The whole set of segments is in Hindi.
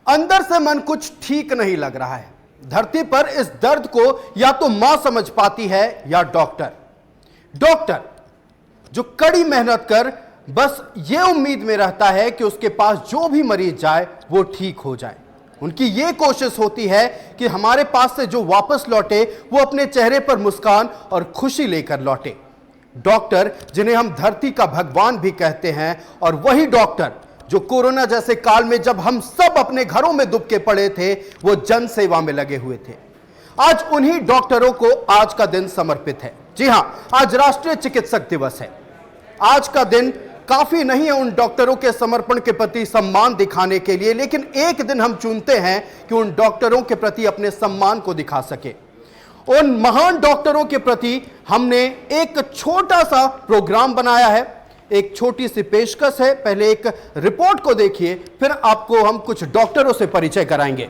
अंदर से मन कुछ ठीक नहीं लग रहा है। धरती पर इस दर्द को या तो मां समझ पाती है या डॉक्टर जो कड़ी मेहनत कर बस ये उम्मीद में रहता है कि उसके पास जो भी मरीज जाए वो ठीक हो जाए। उनकी ये कोशिश होती है कि हमारे पास से जो वापस लौटे वो अपने चेहरे पर मुस्कान और खुशी लेकर लौटे। डॉक्टर जिन्हें हम धरती का भगवान भी कहते हैं, और वही डॉक्टर जो कोरोना जैसे काल में जब हम सब अपने घरों में दुबके पड़े थे वो जन सेवा में लगे हुए थे। आज उन्हीं डॉक्टरों को आज का दिन समर्पित है। जी हां, आज राष्ट्रीय चिकित्सक दिवस है। आज का दिन काफी नहीं है उन डॉक्टरों के समर्पण के प्रति सम्मान दिखाने के लिए, लेकिन एक दिन हम चुनते हैं कि उन डॉक्टरों के प्रति अपने सम्मान को दिखा सके। उन महान डॉक्टरों के प्रति हमने एक छोटा सा प्रोग्राम बनाया है, एक छोटी सी पेशकश है। पहले एक रिपोर्ट को देखिए, फिर आपको हम कुछ डॉक्टरों से परिचय कराएंगे।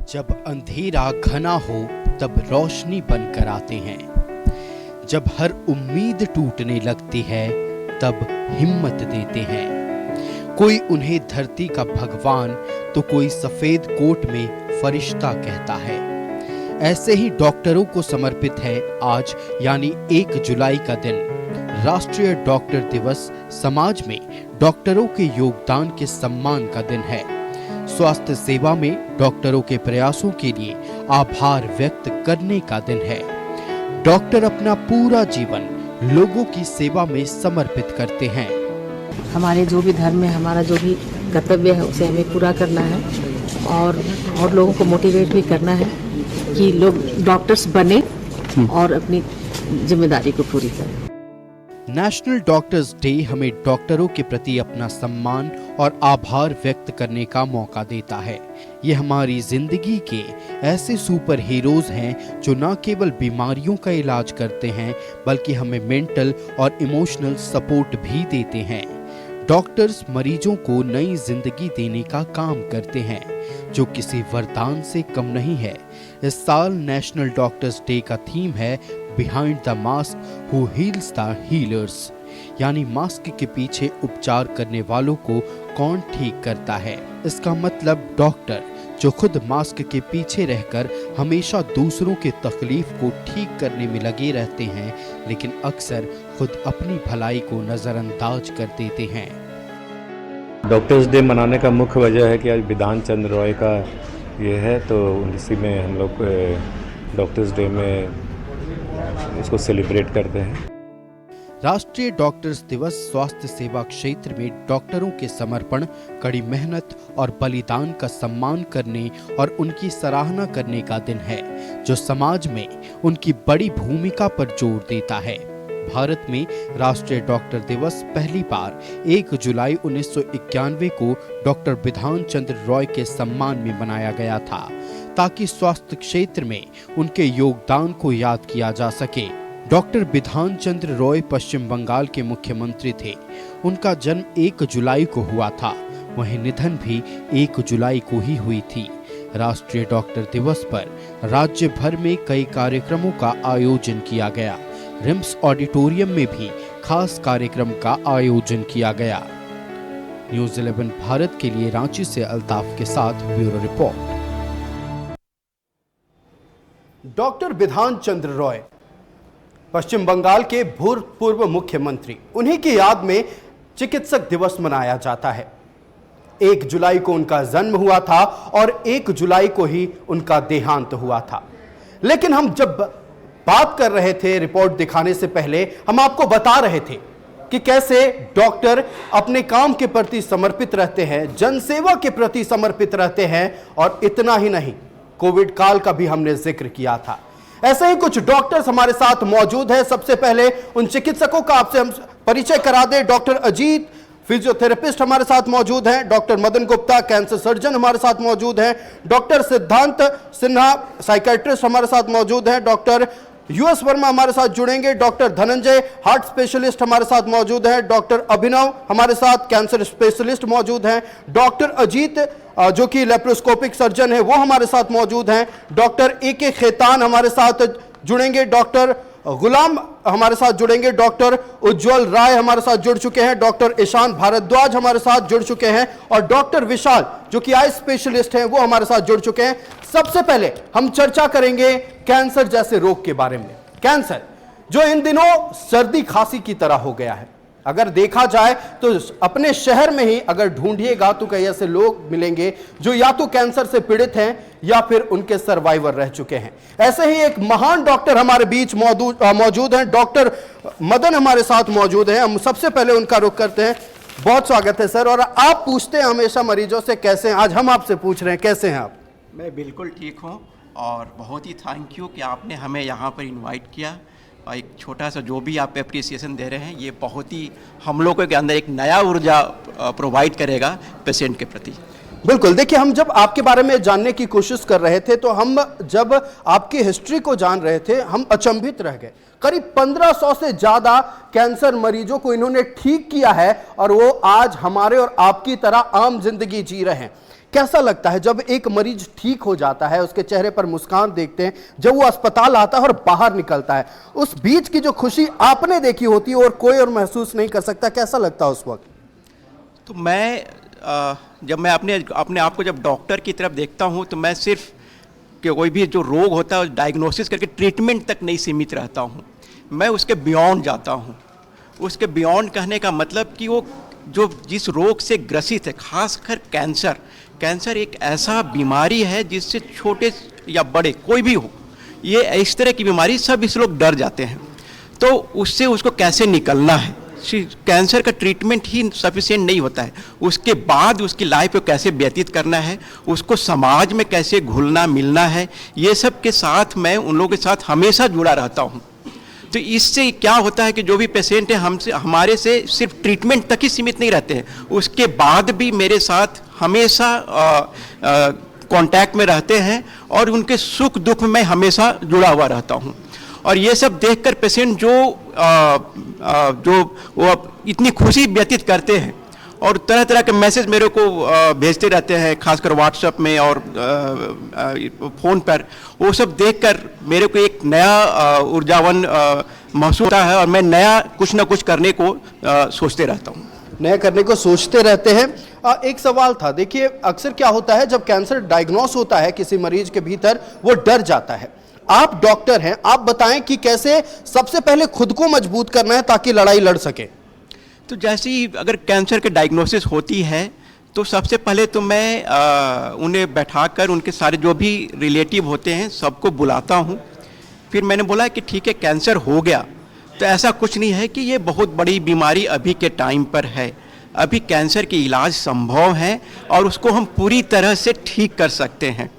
जब अंधेरा घना हो तब रोशनी बनकर आते हैं, जब हर उम्मीद टूटने लगती है तब हिम्मत देते हैं। कोई उन्हें धरती का भगवान तो कोई सफेद कोट में फरिश्ता कहता है। ऐसे ही डॉक्टरों को समर्पित है आज यानी 1 जुलाई का दिन, राष्ट्रीय डॉक्टर दिवस। समाज में डॉक्टरों के योगदान के सम्मान का दिन है। स्वास्थ्य सेवा में डॉक्टरों के प्रयासों के लिए आभार व्यक्त करने का दिन है। डॉक्टर अपना पूरा जीवन लोगों की सेवा में समर्पित करते हैं। हमारे जो भी धर्म में हमारा जो भी कर्तव्य है उसे हमें पूरा करना है, और लोगों को मोटिवेट भी करना है कि लोग डॉक्टर्स बने और अपनी जिम्मेदारी को पूरी करें। नेशनल डॉक्टर्स डे हमें डॉक्टरों के प्रति अपना सम्मान और आभार व्यक्त करने का मौका देता है। ये हमारी जिंदगी के ऐसे सुपर हीरोज हैं जो न केवल बीमारियों का इलाज करते हैं बल्कि हमें मेंटल और इमोशनल सपोर्ट भी देते हैं। डॉक्टर्स मरीजों को नई जिंदगी देने का काम करते हैं, जो किसी वरदान से कम नहीं है। इस साल नेशनल डॉक्टर्स डे का थीम है behind the mask who heels the healers, यानी मास्क के पीछे उपचार करने वालों को कौन ठीक करता है। इसका मतलब डॉक्टर जो खुद मास्क के पीछे रहकर हमेशा दूसरों की तकलीफ को ठीक करने में लगे रहते हैं, लेकिन अक्सर खुद अपनी भलाई को नजरअंदाज कर देते हैं। डॉक्टर्स डे मनाने का मुख्य वजह है कि आज बिधान चंद्र रॉय का ये है, तो इसी में हम लोग डॉक्टर्स डे में इसको सेलिब्रेट करते हैं। राष्ट्रीय डॉक्टर्स दिवस स्वास्थ्य सेवा क्षेत्र में डॉक्टरों के समर्पण, कड़ी मेहनत और बलिदान का सम्मान करने और उनकी सराहना करने का दिन है, जो समाज में उनकी बड़ी भूमिका पर जोर देता है। भारत में राष्ट्रीय डॉक्टर दिवस पहली बार 1 जुलाई 1991 को डॉक्टर बिधान चंद्र रॉय के सम्मान में मनाया गया था, ताकि स्वास्थ्य क्षेत्र में उनके योगदान को याद किया जा सके। डॉक्टर बिधान चंद्र रॉय पश्चिम बंगाल के मुख्यमंत्री थे। उनका जन्म 1 जुलाई को हुआ था, वहीं निधन भी 1 जुलाई को ही हुई थी। राष्ट्रीय डॉक्टर दिवस पर राज्य भर में कई कार्यक्रमों का आयोजन किया गया। रिम्स ऑडिटोरियम में भी खास कार्यक्रम का आयोजन किया गया। न्यूज़ 11 भारत के लिए रांची से अल्ताफ के साथ ब्यूरो रिपोर्ट। डॉक्टर बिधान चंद्र रॉय पश्चिम बंगाल के भूतपूर्व मुख्यमंत्री, उन्हीं की याद में चिकित्सक दिवस मनाया जाता है। 1 जुलाई को उनका जन्म हुआ था और 1 जुलाई को ही उनका देहांत हुआ था। लेकिन हम जब बात कर रहे थे, रिपोर्ट दिखाने से पहले हम आपको बता रहे थे कि कैसे डॉक्टर अपने काम के प्रति समर्पित रहते हैं, जनसेवा के प्रति समर्पित रहते हैं, और इतना ही नहीं, कोविड काल का भी हमने जिक्र किया था। ऐसे ही कुछ डॉक्टर्स हमारे साथ मौजूद हैं। सबसे पहले उन चिकित्सकों का आपसे हम परिचय करा दें। डॉक्टर अजीत फिजियोथेरेपिस्ट हमारे साथ मौजूद हैं, doctor Madan Gupta cancer surgeon हमारे साथ मौजूद हैं, डॉक्टर सिद्धांत सिन्हा साइकेट्रिस्ट हमारे साथ मौजूद हैं, डॉक्टर यूएस वर्मा हमारे साथ जुड़ेंगे, डॉक्टर धनंजय हार्ट स्पेशलिस्ट हमारे साथ मौजूद हैं, डॉक्टर अभिनव हमारे साथ कैंसर स्पेशलिस्ट मौजूद हैं, डॉक्टर अजीत जो कि लेप्रोस्कोपिक सर्जन है वो हमारे साथ मौजूद हैं, डॉक्टर ए के खेतान हमारे साथ जुड़ेंगे, डॉक्टर गुलाम हमारे साथ जुड़ेंगे, डॉक्टर उज्जवल राय हमारे साथ जुड़ चुके हैं, डॉक्टर ईशान भारद्वाज हमारे साथ जुड़ चुके हैं और डॉक्टर विशाल जो कि आई स्पेशलिस्ट हैं वो हमारे साथ जुड़ चुके हैं। सबसे पहले हम चर्चा करेंगे कैंसर जैसे रोग के बारे में। कैंसर जो इन दिनों सर्दी खांसी की तरह हो गया है। अगर देखा जाए तो अपने शहर में ही अगर ढूंढिएगा तो कई ऐसे लोग मिलेंगे जो या तो कैंसर से पीड़ित हैं या फिर उनके सर्वाइवर रह चुके हैं। ऐसे ही एक महान डॉक्टर हमारे बीच मौजूद हैं, डॉक्टर मदन हमारे साथ मौजूद हैं। हम सबसे पहले उनका रुख करते हैं। बहुत स्वागत है सर। और आप पूछते हैं हमेशा मरीजों से कैसे हैं, आज हम आपसे पूछ रहे हैं कैसे हैं आप? मैं बिल्कुल ठीक हूँ और बहुत ही थैंक यू कि आपने हमें यहाँ पर इनवाइट किया और एक छोटा सा जो भी आप एप्रिसिएशन दे रहे हैं ये बहुत ही हम लोगों के अंदर एक नया ऊर्जा प्रोवाइड करेगा पेशेंट के प्रति। बिल्कुल, देखिए हम जब आपके बारे में जानने की कोशिश कर रहे थे तो हम जब आपकी हिस्ट्री को जान रहे थे हम अचंभित रह गए। करीब 1500 से ज्यादा कैंसर मरीजों को इन्होंने ठीक किया है और वो आज हमारे और आपकी तरह आम जिंदगी जी रहे हैं। कैसा लगता है जब एक मरीज ठीक हो जाता है, उसके चेहरे पर मुस्कान देखते हैं, जब वो अस्पताल आता है और बाहर निकलता है, उस बीच की जो खुशी आपने देखी होती है और कोई और महसूस नहीं कर सकता, कैसा लगता है उस वक्त? तो मैं जब मैं अपने आप को जब डॉक्टर की तरफ देखता हूँ तो मैं सिर्फ कि कोई भी जो रोग होता है डायग्नोसिस करके ट्रीटमेंट तक नहीं सीमित रहता हूँ, मैं उसके बियॉन्ड जाता हूँ। उसके बियॉन्ड कहने का मतलब कि वो जो जिस रोग से ग्रसित है, खासकर कैंसर एक ऐसा बीमारी है जिससे छोटे या बड़े कोई भी हो, ये इस तरह की बीमारी सब इस लोग डर जाते हैं। तो उससे उसको कैसे निकलना है, कैंसर का ट्रीटमेंट ही सफिशिएंट नहीं होता है, उसके बाद उसकी लाइफ को कैसे व्यतीत करना है, उसको समाज में कैसे घुलना मिलना है, ये सब के साथ मैं उन लोगों के साथ हमेशा जुड़ा रहता हूँ। तो इससे क्या होता है कि जो भी पेशेंट है हमारे से सिर्फ ट्रीटमेंट तक ही सीमित नहीं रहते हैं, उसके बाद भी मेरे साथ हमेशा कांटेक्ट में रहते हैं और उनके सुख दुख में हमेशा जुड़ा हुआ रहता हूं। और ये सब देखकर पेशेंट जो वो इतनी खुशी व्यतीत करते हैं और तरह तरह के मैसेज मेरे को भेजते रहते हैं, खासकर व्हाट्सएप में और फ़ोन पर, वो सब देखकर मेरे को एक नया ऊर्जावान महसूस होता है और मैं नया कुछ ना कुछ करने को सोचते रहता हूँ। नया करने को सोचते रहते हैं। एक सवाल था, देखिए अक्सर क्या होता है जब कैंसर डायग्नोस होता है किसी मरीज के भीतर, वो डर जाता है। आप डॉक्टर हैं, आप बताएं कि कैसे सबसे पहले खुद को मजबूत करना है ताकि लड़ाई लड़ सके। तो जैसे ही अगर कैंसर की डायग्नोसिस होती है तो सबसे पहले तो मैं उन्हें बैठाकर उनके सारे जो भी रिलेटिव होते हैं सबको बुलाता हूँ। फिर मैंने बोला कि ठीक है कैंसर हो गया तो ऐसा कुछ नहीं है कि ये बहुत बड़ी बीमारी अभी के टाइम पर है, अभी कैंसर की इलाज संभव है और उसको हम पूरी तरह से ठीक कर सकते हैं।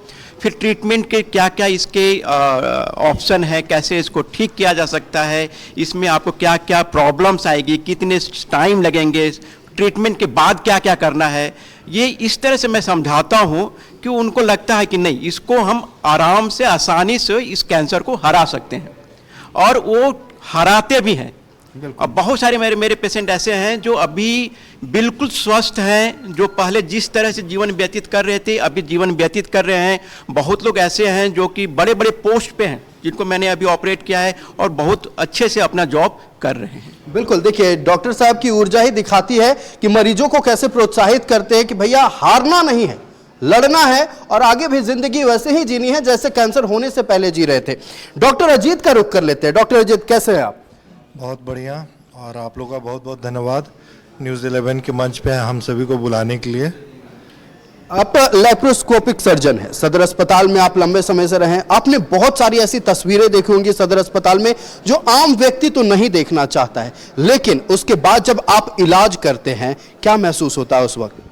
फिर ट्रीटमेंट के क्या क्या इसके ऑप्शन है, कैसे इसको ठीक किया जा सकता है, इसमें आपको क्या क्या प्रॉब्लम्स आएगी, कितने टाइम लगेंगे, ट्रीटमेंट के बाद क्या क्या करना है, ये इस तरह से मैं समझाता हूँ कि उनको लगता है कि नहीं, इसको हम आराम से आसानी से इस कैंसर को हरा सकते हैं और वो हराते भी हैं। अब बहुत सारे मेरे पेशेंट ऐसे हैं जो अभी बिल्कुल स्वस्थ हैं, जो पहले जिस तरह से जीवन व्यतीत कर रहे थे अभी जीवन व्यतीत कर रहे हैं। बहुत लोग ऐसे हैं जो कि बड़े बड़े पोस्ट पे हैं जिनको मैंने अभी ऑपरेट किया है और बहुत अच्छे से अपना जॉब कर रहे हैं। बिल्कुल, देखिए डॉक्टर साहब की ऊर्जा ही दिखाती है कि मरीजों को कैसे प्रोत्साहित करते हैं कि भैया हारना नहीं है, लड़ना है और आगे भी जिंदगी वैसे ही जीनी है जैसे कैंसर होने से पहले जी रहे थे। डॉक्टर अजीत का रुख कर लेते हैं। डॉक्टर अजीत, कैसे हैं आप? बहुत बढ़िया, और आप लोगों का बहुत बहुत धन्यवाद न्यूज़ 11 के मंच पे हम सभी को बुलाने के लिए। आप लैप्रोस्कोपिक सर्जन हैं, सदर अस्पताल में आप लंबे समय से रहे। आपने बहुत सारी ऐसी तस्वीरें देखी होंगी सदर अस्पताल में जो आम व्यक्ति तो नहीं देखना चाहता है, लेकिन उसके बाद जब आप इलाज करते हैं क्या महसूस होता है उस वक्त?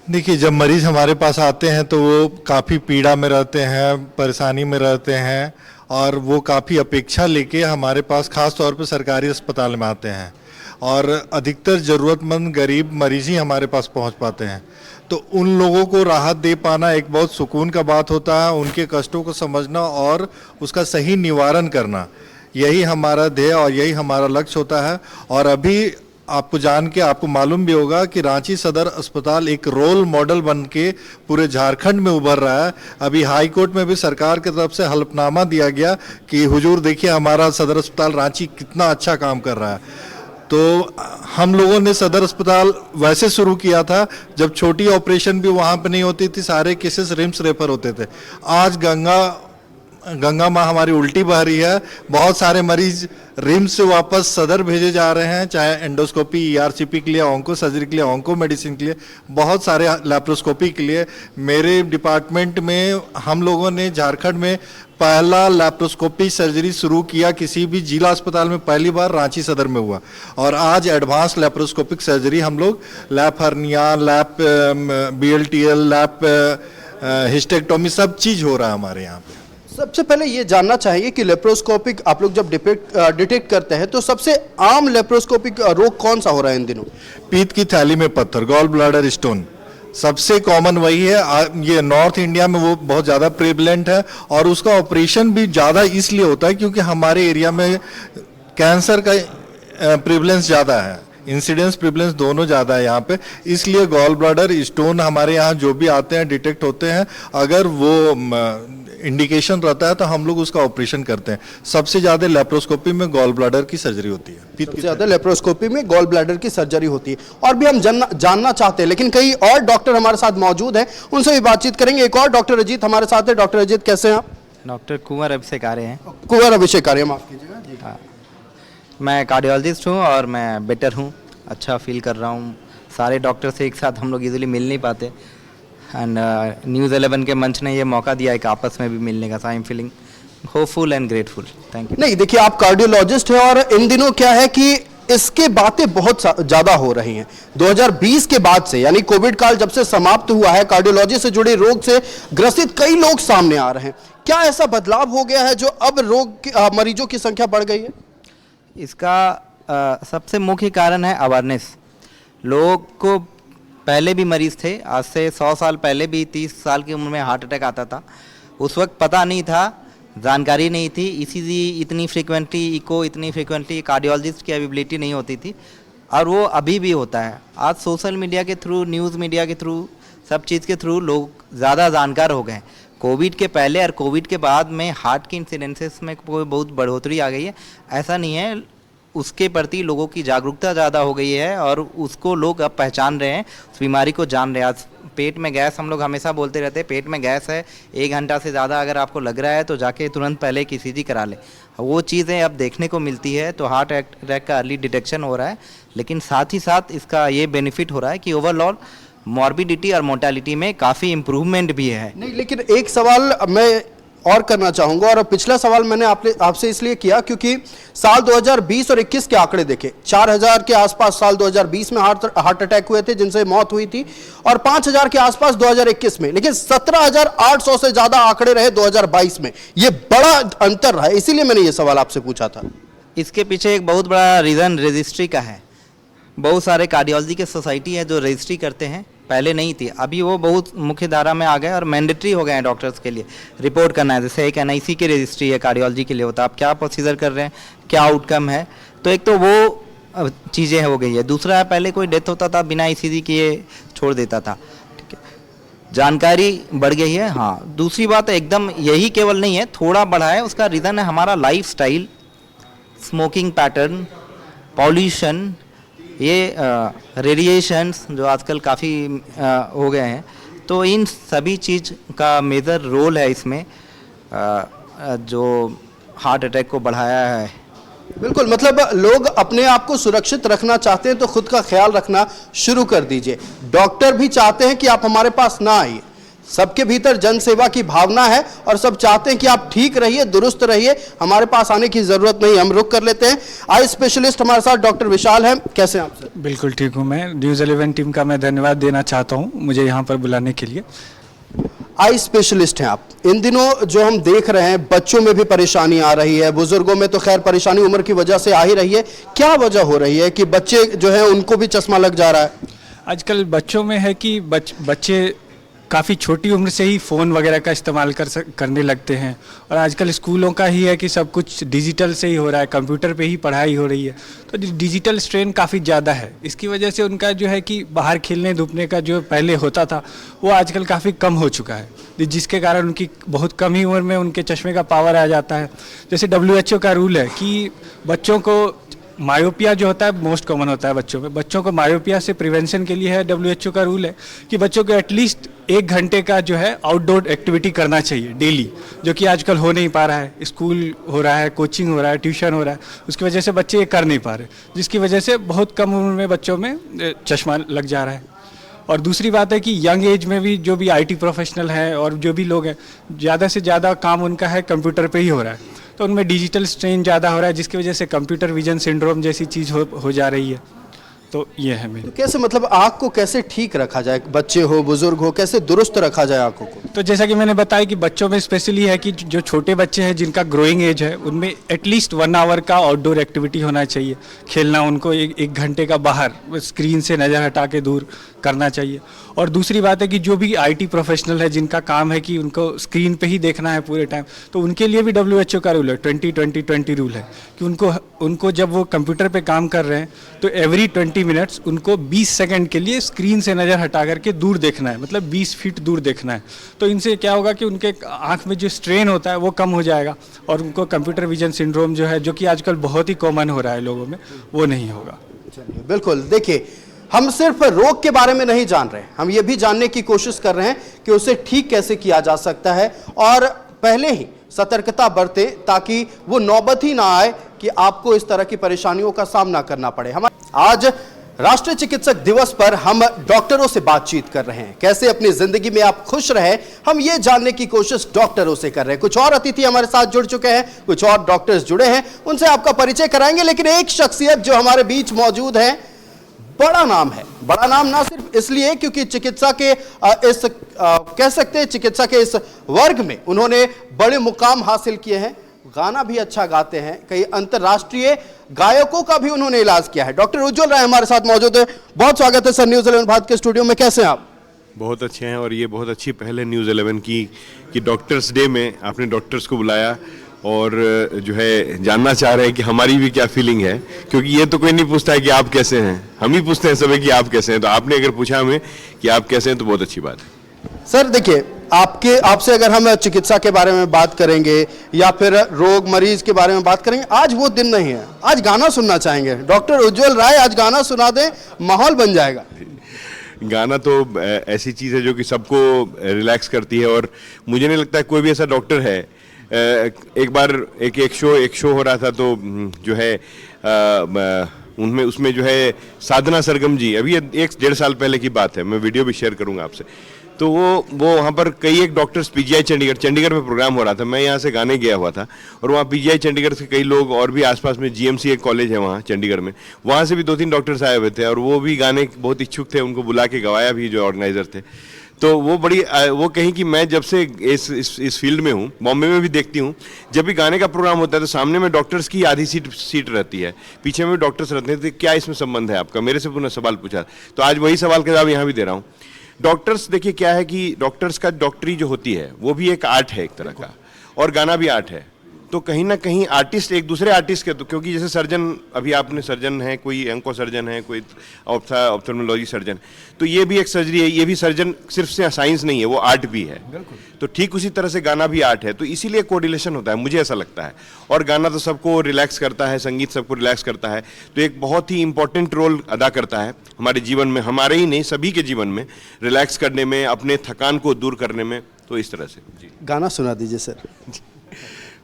देखिए, जब मरीज हमारे पास आते हैं तो वो काफ़ी पीड़ा में रहते हैं, परेशानी में रहते हैं और वो काफ़ी अपेक्षा लेके हमारे पास खास तौर पे सरकारी अस्पताल में आते हैं और अधिकतर ज़रूरतमंद गरीब मरीज ही हमारे पास पहुंच पाते हैं। तो उन लोगों को राहत दे पाना एक बहुत सुकून का बात होता है। उनके कष्टों को समझना और उसका सही निवारण करना, यही हमारा ध्येय और यही हमारा लक्ष्य होता है। और अभी आपको जान के आपको मालूम भी होगा कि रांची सदर अस्पताल एक रोल मॉडल बन के पूरे झारखंड में उभर रहा है। अभी हाई कोर्ट में भी सरकार की तरफ से हलफनामा दिया गया कि हुजूर देखिए हमारा सदर अस्पताल रांची कितना अच्छा काम कर रहा है। तो हम लोगों ने सदर अस्पताल वैसे शुरू किया था जब छोटी ऑपरेशन भी वहाँ पे नहीं होती थी, सारे केसेस रिम्स रेफर होते थे। आज गंगा माँ हमारी उल्टी बह रही है, बहुत सारे मरीज रिम्स से वापस सदर भेजे जा रहे हैं, चाहे एंडोस्कोपी, ईआरसीपी के लिए, ऑन्को सर्जरी के लिए, ऑन्को मेडिसिन के लिए, बहुत सारे लैप्रोस्कोपी के लिए। मेरे डिपार्टमेंट में हम लोगों ने झारखंड में पहला लैप्रोस्कोपी सर्जरी शुरू किया, किसी भी जिला अस्पताल में पहली बार रांची सदर में हुआ। और आज एडवांस लैप्रोस्कोपिक सर्जरी हम लोग lap hernia, lap BLTL, lap hysterectomy सब चीज़ हो रहा है हमारे यहाँ पे। सबसे पहले ये जानना चाहिए कि लेप्रोस्कोपिक आप लोग जब डिटेक्ट करते हैं तो सबसे आम लेप्रोस्कोपिक रोग कौन सा हो रहा है इन दिनों? पीत की थैली में पत्थर, गॉल ब्लैडर स्टोन, सबसे कॉमन वही है। ये नॉर्थ इंडिया में वो बहुत ज़्यादा प्रेवलेंट है और उसका ऑपरेशन भी ज़्यादा इसलिए होता है क्योंकि हमारे एरिया में कैंसर का प्रेवलेंस ज़्यादा है, इंसिडेंस प्रेवलेंस दोनों ज़्यादा है यहाँ पे। इसलिए गॉल ब्लैडर स्टोन हमारे यहाँ जो भी आते हैं डिटेक्ट होते हैं, अगर वो इंडिकेशन रहता है तो हम लोग उसका ऑपरेशन करते हैं। सबसे ज़्यादा लेप्रोस्कोपी में गॉल ब्लैडर की सर्जरी होती है, सबसे ज़्यादा लेप्रोस्कोपी में गॉल ब्लैडर की सर्जरी होती है। और भी हम जानना चाहते हैं, लेकिन कई और डॉक्टर हमारे साथ मौजूद हैं, उनसे भी बातचीत करेंगे। एक और डॉक्टर अजीत हमारे साथ है। डॉक्टर अजीत, कैसे हैं आप? डॉक्टर कुंवर अभिषेक आर्य हैं। कुंवर अभिषेक आर्य, माफ कीजिएगा जी। हाँ, मैं कार्डियोलॉजिस्ट हूँ और मैं बेटर हूँ, अच्छा फील कर रहा हूँ। सारे डॉक्टर से एक साथ हम लोग इजीली मिल नहीं पाते एंड न्यूज़ 11 के मंच ने ये मौका दिया एक आपस में भी मिलने का। I am feeling hopeful and grateful. Thank you. नहीं, देखिए आप कार्डियोलॉजिस्ट हैं और इन दिनों क्या है कि इसके बातें बहुत ज्यादा हो रही हैं। 2020 के बाद से, यानी कोविड काल जब से समाप्त हुआ है, कार्डियोलॉजी से जुड़े रोग से ग्रसित कई लोग सामने आ रहे हैं। क्या ऐसा बदलाव हो गया है जो अब मरीजों की संख्या बढ़ गई है? इसका सबसे मुख्य कारण है अवेयरनेस। लोग को पहले भी मरीज थे, आज से 100 साल पहले भी 30 साल की उम्र में हार्ट अटैक आता था। उस वक्त पता नहीं था, जानकारी नहीं थी, ECG इतनी फ्रीक्वेंटली, इको इतनी फ्रीक्वेंटली कार्डियोलॉजिस्ट की अवेलेबिलिटी नहीं होती थी, और वो अभी भी होता है। आज सोशल मीडिया के थ्रू, न्यूज़ मीडिया के थ्रू, सब चीज़ के थ्रू लोग ज़्यादा जानकार हो गए। कोविड के पहले और कोविड के बाद में हार्ट की इंसिडेंसेस में कोई बहुत बढ़ोतरी आ गई है, ऐसा नहीं है। उसके प्रति लोगों की जागरूकता ज़्यादा हो गई है और उसको लोग अब पहचान रहे हैं, उस बीमारी को जान रहे हैं। आज पेट में गैस, हम लोग हमेशा बोलते रहते हैं पेट में गैस है, 1 घंटा से ज़्यादा अगर आपको लग रहा है तो जाके तुरंत पहले एक ECG करा ले। वो चीज़ें अब देखने को मिलती है, तो हार्ट अटैक का अर्ली डिटेक्शन हो रहा है। लेकिन साथ ही साथ इसका ये बेनिफिट हो रहा है कि ओवरऑल मॉर्बिडिटी और मोर्टेलिटी में काफ़ी इम्प्रूवमेंट भी है। नहीं, लेकिन एक सवाल मैं और करना चाहूंगा, और पिछला सवाल मैंने आपसे इसलिए किया क्योंकि साल 2020 और 21 के आंकड़े देखे, 4000 के आसपास साल 2020 में हार्ट अटैक हुए थे जिनसे मौत हुई थी, और 5000 के आसपास 2021 में, लेकिन 17800 से ज्यादा आंकड़े रहे 2022 में। ये बड़ा अंतर रहा है, इसीलिए मैंने ये सवाल आपसे पूछा था। इसके पीछे एक बहुत बड़ा रीज़न रजिस्ट्री का है। बहुत सारे कार्डियोलॉजी के सोसाइटी है जो रजिस्ट्री करते हैं, पहले नहीं थी, अभी वो बहुत मुख्य धारा में आ गए और मैंडेटरी हो गए हैं डॉक्टर्स के लिए रिपोर्ट करना है। जैसे एक NIC की रजिस्ट्री है कार्डियोलॉजी के लिए, होता है आप क्या प्रोसीजर कर रहे हैं, क्या आउटकम है। तो एक तो वो चीज़ें हो गई है। दूसरा है, पहले कोई डेथ होता था बिना ECG किए छोड़ देता था, ठीक है, जानकारी बढ़ गई है। हाँ, दूसरी बात एकदम यही केवल नहीं है, थोड़ा बढ़ा है, उसका रीज़न है हमारा life style, smoking pattern, pollution, ये रेडिएशंस जो आजकल काफ़ी हो गए हैं। तो इन सभी चीज़ का मेजर रोल है इसमें, जो हार्ट अटैक को बढ़ाया है। बिल्कुल, मतलब लोग अपने आप को सुरक्षित रखना चाहते हैं तो खुद का ख्याल रखना शुरू कर दीजिए। डॉक्टर भी चाहते हैं कि आप हमारे पास ना आइए, सबके भीतर जन सेवा की भावना है और सब चाहते हैं कि आप ठीक रहिए, दुरुस्त रहिए, हमारे पास आने की जरूरत नहीं। हम रुक कर लेते हैं। आई स्पेशलिस्ट हमारे साथ डॉक्टर विशाल हैं। कैसे हैं आप सर? बिल्कुल ठीक हूँ। मैं न्यूज़ 11 टीम का मैं धन्यवाद देना चाहता हूँ मुझे यहाँ पर बुलाने के लिए। आई स्पेशलिस्ट हैं आप। इन दिनों जो हम देख रहे हैं, बच्चों में भी परेशानी आ रही है, बुजुर्गों में तो खैर परेशानी उम्र की वजह से आ ही रही है। क्या वजह हो रही है कि बच्चे जो है उनको भी चश्मा लग जा रहा है? आजकल बच्चों में है कि बच्चे काफ़ी छोटी उम्र से ही फ़ोन वगैरह का इस्तेमाल करने लगते हैं। और आजकल स्कूलों का ही है कि सब कुछ डिजिटल से ही हो रहा है, कंप्यूटर पे ही पढ़ाई हो रही है, तो डिजिटल स्ट्रेन काफ़ी ज़्यादा है। इसकी वजह से उनका जो है कि बाहर खेलने धूपने का जो पहले होता था वो आजकल काफ़ी कम हो चुका है, जिसके कारण उनकी बहुत कम ही उम्र में उनके चश्मे का पावर आ जाता है। जैसे WHO का रूल है कि बच्चों को मायोपिया जो होता है मोस्ट कॉमन होता है बच्चों में, बच्चों को मायोपिया से प्रिवेंशन के लिए है WHO का रूल है कि बच्चों को एटलीस्ट 1 घंटे का जो है आउटडोर एक्टिविटी करना चाहिए डेली, जो कि आजकल हो नहीं पा रहा है। स्कूल हो रहा है, कोचिंग हो रहा है, ट्यूशन हो रहा है, उसकी वजह से बच्चे ये कर नहीं पा रहे, जिसकी वजह से बहुत कम उम्र में बच्चों में चश्मा लग जा रहा है। और दूसरी बात है कि यंग एज में भी जो भी IT प्रोफेशनल हैं और जो भी लोग हैं, ज़्यादा से ज़्यादा काम उनका है कंप्यूटर पे ही हो रहा है, तो उनमें डिजिटल स्ट्रेन ज़्यादा हो रहा है, जिसकी वजह से कंप्यूटर विजन सिंड्रोम जैसी चीज़ हो जा रही है। तो ये है मेरी। तो कैसे मतलब आँख को कैसे ठीक रखा जाए, बच्चे हो बुजुर्ग हो, कैसे दुरुस्त रखा जाए आँखों को? तो जैसा कि मैंने बताया कि बच्चों में स्पेशली है कि जो छोटे बच्चे हैं जिनका ग्रोइंग एज है, उनमें एटलीस्ट 1 आवर का आउटडोर एक्टिविटी होना चाहिए, खेलना उनको 1 घंटे का बाहर स्क्रीन से नज़र हटा के दूर करना चाहिए। और दूसरी बात है कि जो भी IT प्रोफेशनल है जिनका काम है कि उनको स्क्रीन पे ही देखना है पूरे टाइम, तो उनके लिए भी WHO का रूल है, 20-20-20 रूल है कि उनको जब वो कंप्यूटर पे काम कर रहे हैं तो एवरी 20 मिनट्स उनको 20 सेकंड के लिए स्क्रीन से नज़र हटा करके दूर देखना है, मतलब 20 फीट दूर देखना है। तो इनसे क्या होगा कि उनके आँख में जो स्ट्रेन होता है वो कम हो जाएगा और उनको कंप्यूटर विजन सिंड्रोम जो है, जो कि आजकल बहुत ही कॉमन हो रहा है लोगों में, वो नहीं होगा। बिल्कुल, देखिए हम सिर्फ रोग के बारे में नहीं जान रहे, हम ये भी जानने की कोशिश कर रहे हैं कि उसे ठीक कैसे किया जा सकता है और पहले ही सतर्कता बरतें ताकि वो नौबत ही ना आए कि आपको इस तरह की परेशानियों का सामना करना पड़े। हम आज राष्ट्रीय चिकित्सक दिवस पर हम डॉक्टरों से बातचीत कर रहे हैं, कैसे अपनी जिंदगी में आप खुश रहे, हम ये जानने की कोशिश डॉक्टरों से कर रहे हैं। कुछ और अतिथि हमारे साथ जुड़ चुके हैं, कुछ और डॉक्टर्स जुड़े हैं, उनसे आपका परिचय कराएंगे। लेकिन एक शख्सियत जो हमारे बीच मौजूद है, बड़ा नाम है, बड़ा नाम ना सिर्फ इसलिए क्योंकि चिकित्सा के कह सकते हैं चिकित्सा के इस वर्ग में उन्होंने बड़े मुकाम हासिल किए हैं, गाना भी अच्छा गाते हैं, कई अंतर्राष्ट्रीय गायकों का भी उन्होंने इलाज किया है। डॉक्टर उज्जवल राय हमारे साथ मौजूद है, बहुत स्वागत है सर न्यूज़ 11 भारत के स्टूडियो में। कैसे हैं आप? बहुत अच्छे हैं और ये बहुत अच्छी पहल है न्यूज़ 11 की कि डॉक्टर्स डे में आपने डॉक्टर्स को बुलाया और जो है जानना चाह रहे हैं कि हमारी भी क्या फीलिंग है, क्योंकि ये तो कोई नहीं पूछता है कि आप कैसे हैं, हम ही पूछते हैं सब कि आप कैसे हैं। तो आपने अगर पूछा हमें कि आप कैसे हैं तो बहुत अच्छी बात है। सर देखिए, आपसे अगर हम चिकित्सा के बारे में बात करेंगे या फिर रोग मरीज के बारे में बात करेंगे, आज वो दिन नहीं है, आज गाना सुनना चाहेंगे। डॉक्टर उज्जवल राय आज गाना सुना दें, माहौल बन जाएगा। गाना तो ऐसी चीज़ है जो कि सबको रिलैक्स करती है और मुझे नहीं लगता कोई भी ऐसा डॉक्टर है। एक बार एक शो हो रहा था तो जो है उनमें उसमें जो है साधना सरगम जी, अभी 1-1.5 साल पहले की बात है, मैं वीडियो भी शेयर करूंगा आपसे। तो वो वहाँ पर कई एक डॉक्टर्स PGI चंडीगढ़ में प्रोग्राम हो रहा था, मैं यहाँ से गाने गया हुआ था और वहाँ PGI चंडीगढ़ से कई लोग और भी आसपास में GMC एक कॉलेज है वहाँ चंडीगढ़ में, वहाँ से भी 2-3 डॉक्टर्स आए हुए थे और वो भी गाने बहुत इच्छुक थे, उनको बुला के गवाया भी जो ऑर्गेनाइजर थे। तो वो कहीं कि मैं जब से इस फील्ड में हूँ, बॉम्बे में भी देखती हूँ, जब भी गाने का प्रोग्राम होता है तो सामने में डॉक्टर्स की आधी सीट रहती है, पीछे में भी डॉक्टर्स रहते हैं। तो क्या इसमें संबंध है आपका? मेरे से पुनः सवाल पूछा, तो आज वही सवाल का जवाब यहाँ भी दे रहा हूँ। डॉक्टर्स देखिए क्या है कि डॉक्टर्स का डॉक्टरी जो होती है वो भी एक आर्ट है एक तरह का, और गाना भी आर्ट है। तो कहीं ना कहीं आर्टिस्ट एक दूसरे आर्टिस्ट के, तो क्योंकि जैसे सर्जन, अभी आपने सर्जन है, कोई एंको सर्जन है, कोई ऑप्थेल्मोलॉजी सर्जन, तो ये भी एक सर्जरी है, ये भी सर्जन सिर्फ से साइंस नहीं है, वो आर्ट भी है। तो ठीक उसी तरह से गाना भी आर्ट है, तो इसीलिए कोरिलेशन होता है, मुझे ऐसा लगता है। और गाना तो सबको रिलैक्स करता है, संगीत सबको रिलैक्स करता है, तो एक बहुत ही इंपॉर्टेंट रोल अदा करता है हमारे जीवन में, हमारे ही नहीं सभी के जीवन में, रिलैक्स करने में, अपने थकान को दूर करने में। तो इस तरह से जी गाना सुना दीजिए सर।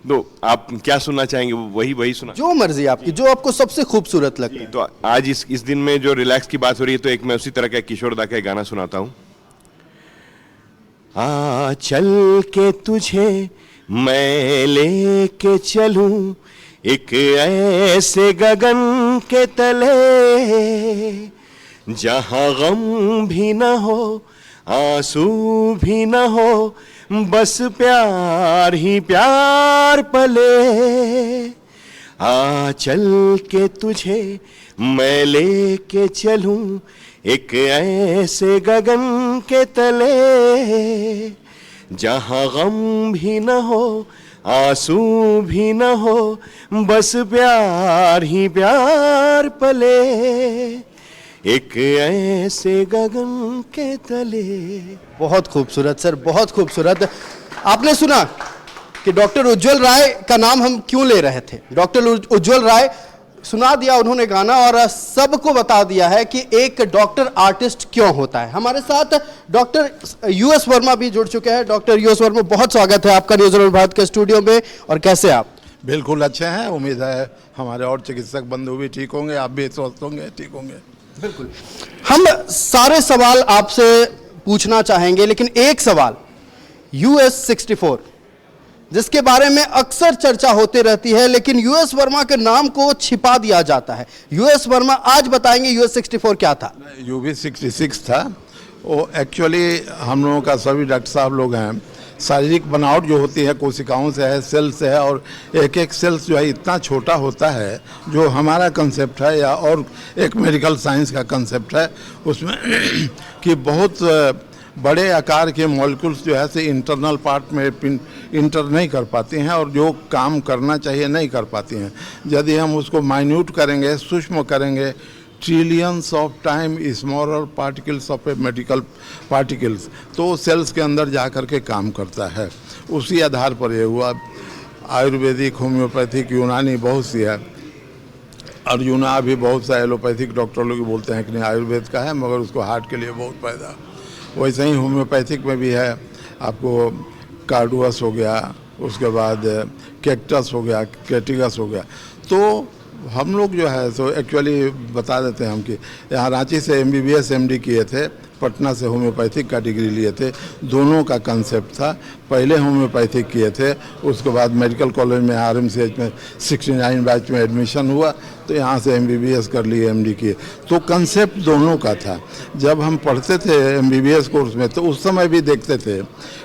तो आप क्या सुनना चाहेंगे? वही सुना, जो मर्जी आपकी, जो आपको सबसे खूबसूरत लगता है। तो आज इस दिन में जो रिलैक्स की बात हो रही है, तो एक मैं उसी तरह का किशोर दा का गाना सुनाता हूँ। आ चल के तुझे मैं लेके चलूं एक ऐसे गगन के तले, जहां गम भी न हो, आंसू भी न हो, बस प्यार ही प्यार पले। आ चल के तुझे मैं लेके चलूं एक ऐसे गगन के तले, जहां गम भी न हो आंसू भी न हो, बस प्यार ही प्यार पले, एक ऐसे गगन के तले। बहुत खूबसूरत सर, बहुत खूबसूरत। आपने सुना कि डॉक्टर उज्जवल राय का नाम हम क्यों ले रहे थे। डॉक्टर उज्जवल राय, सुना दिया उन्होंने गाना और सबको बता दिया है कि एक डॉक्टर आर्टिस्ट क्यों होता है। हमारे साथ डॉक्टर यूएस वर्मा भी जुड़ चुके हैं। डॉक्टर यूएस वर्मा, बहुत स्वागत है आपका न्यूज़ भारत के स्टूडियो में। और कैसे आप? बिल्कुल अच्छे हैं, उम्मीद है हमारे और चिकित्सक बंधु भी ठीक होंगे, आप भी स्वस्थ होंगे, ठीक होंगे। बिल्कुल, हम सारे सवाल आपसे पूछना चाहेंगे, लेकिन एक सवाल, US-64 जिसके बारे में अक्सर चर्चा होती रहती है, लेकिन यूएस वर्मा के नाम को छिपा दिया जाता है। यूएस वर्मा आज बताएंगे US-64 क्या था। UV-66 था वो। एक्चुअली हम लोगों का सभी डॉक्टर साहब लोग हैं, शारीरिक बनावट जो होती है कोशिकाओं से है, सेल से है, और एक एक सेल्स जो है इतना छोटा होता है, जो हमारा कंसेप्ट है या और एक मेडिकल साइंस का कंसेप्ट है उसमें कि बहुत बड़े आकार के मॉलिक्यूल्स जो है से इंटरनल पार्ट में इंटर नहीं कर पाती हैं और जो काम करना चाहिए नहीं कर पाती हैं। यदि हम उसको माइन्यूट करेंगे, सूक्ष्म करेंगे, trillions of time smaller particles of A medical particles, तो सेल्स के अंदर जा कर के काम करता है। उसी आधार पर ये हुआ। आयुर्वेदिक, होम्योपैथिक, यूनानी बहुत सी है। अर्जुना भी बहुत सा एलोपैथिक डॉक्टर लोग बोलते हैं कि नहीं आयुर्वेद का है, मगर उसको हार्ट के लिए बहुत फायदा। वैसे ही होम्योपैथिक में भी है, आपको कार्डुअस हो गया, उसके बाद कैक्टस हो गया, कैटिगस हो गया। तो हम लोग जो है तो एक्चुअली बता देते हैं हम कि यहाँ रांची से MBBS MD किए थे, पटना से होम्योपैथिक का डिग्री लिए थे। दोनों का कंसेप्ट था, पहले होम्योपैथिक किए थे, उसके बाद मेडिकल कॉलेज में RMCH में 69 बैच में एडमिशन हुआ, तो यहाँ से MBBS कर लिए, MD किए। तो कंसेप्ट दोनों का था। जब हम पढ़ते थे MBBS कोर्स में तो उस समय भी देखते थे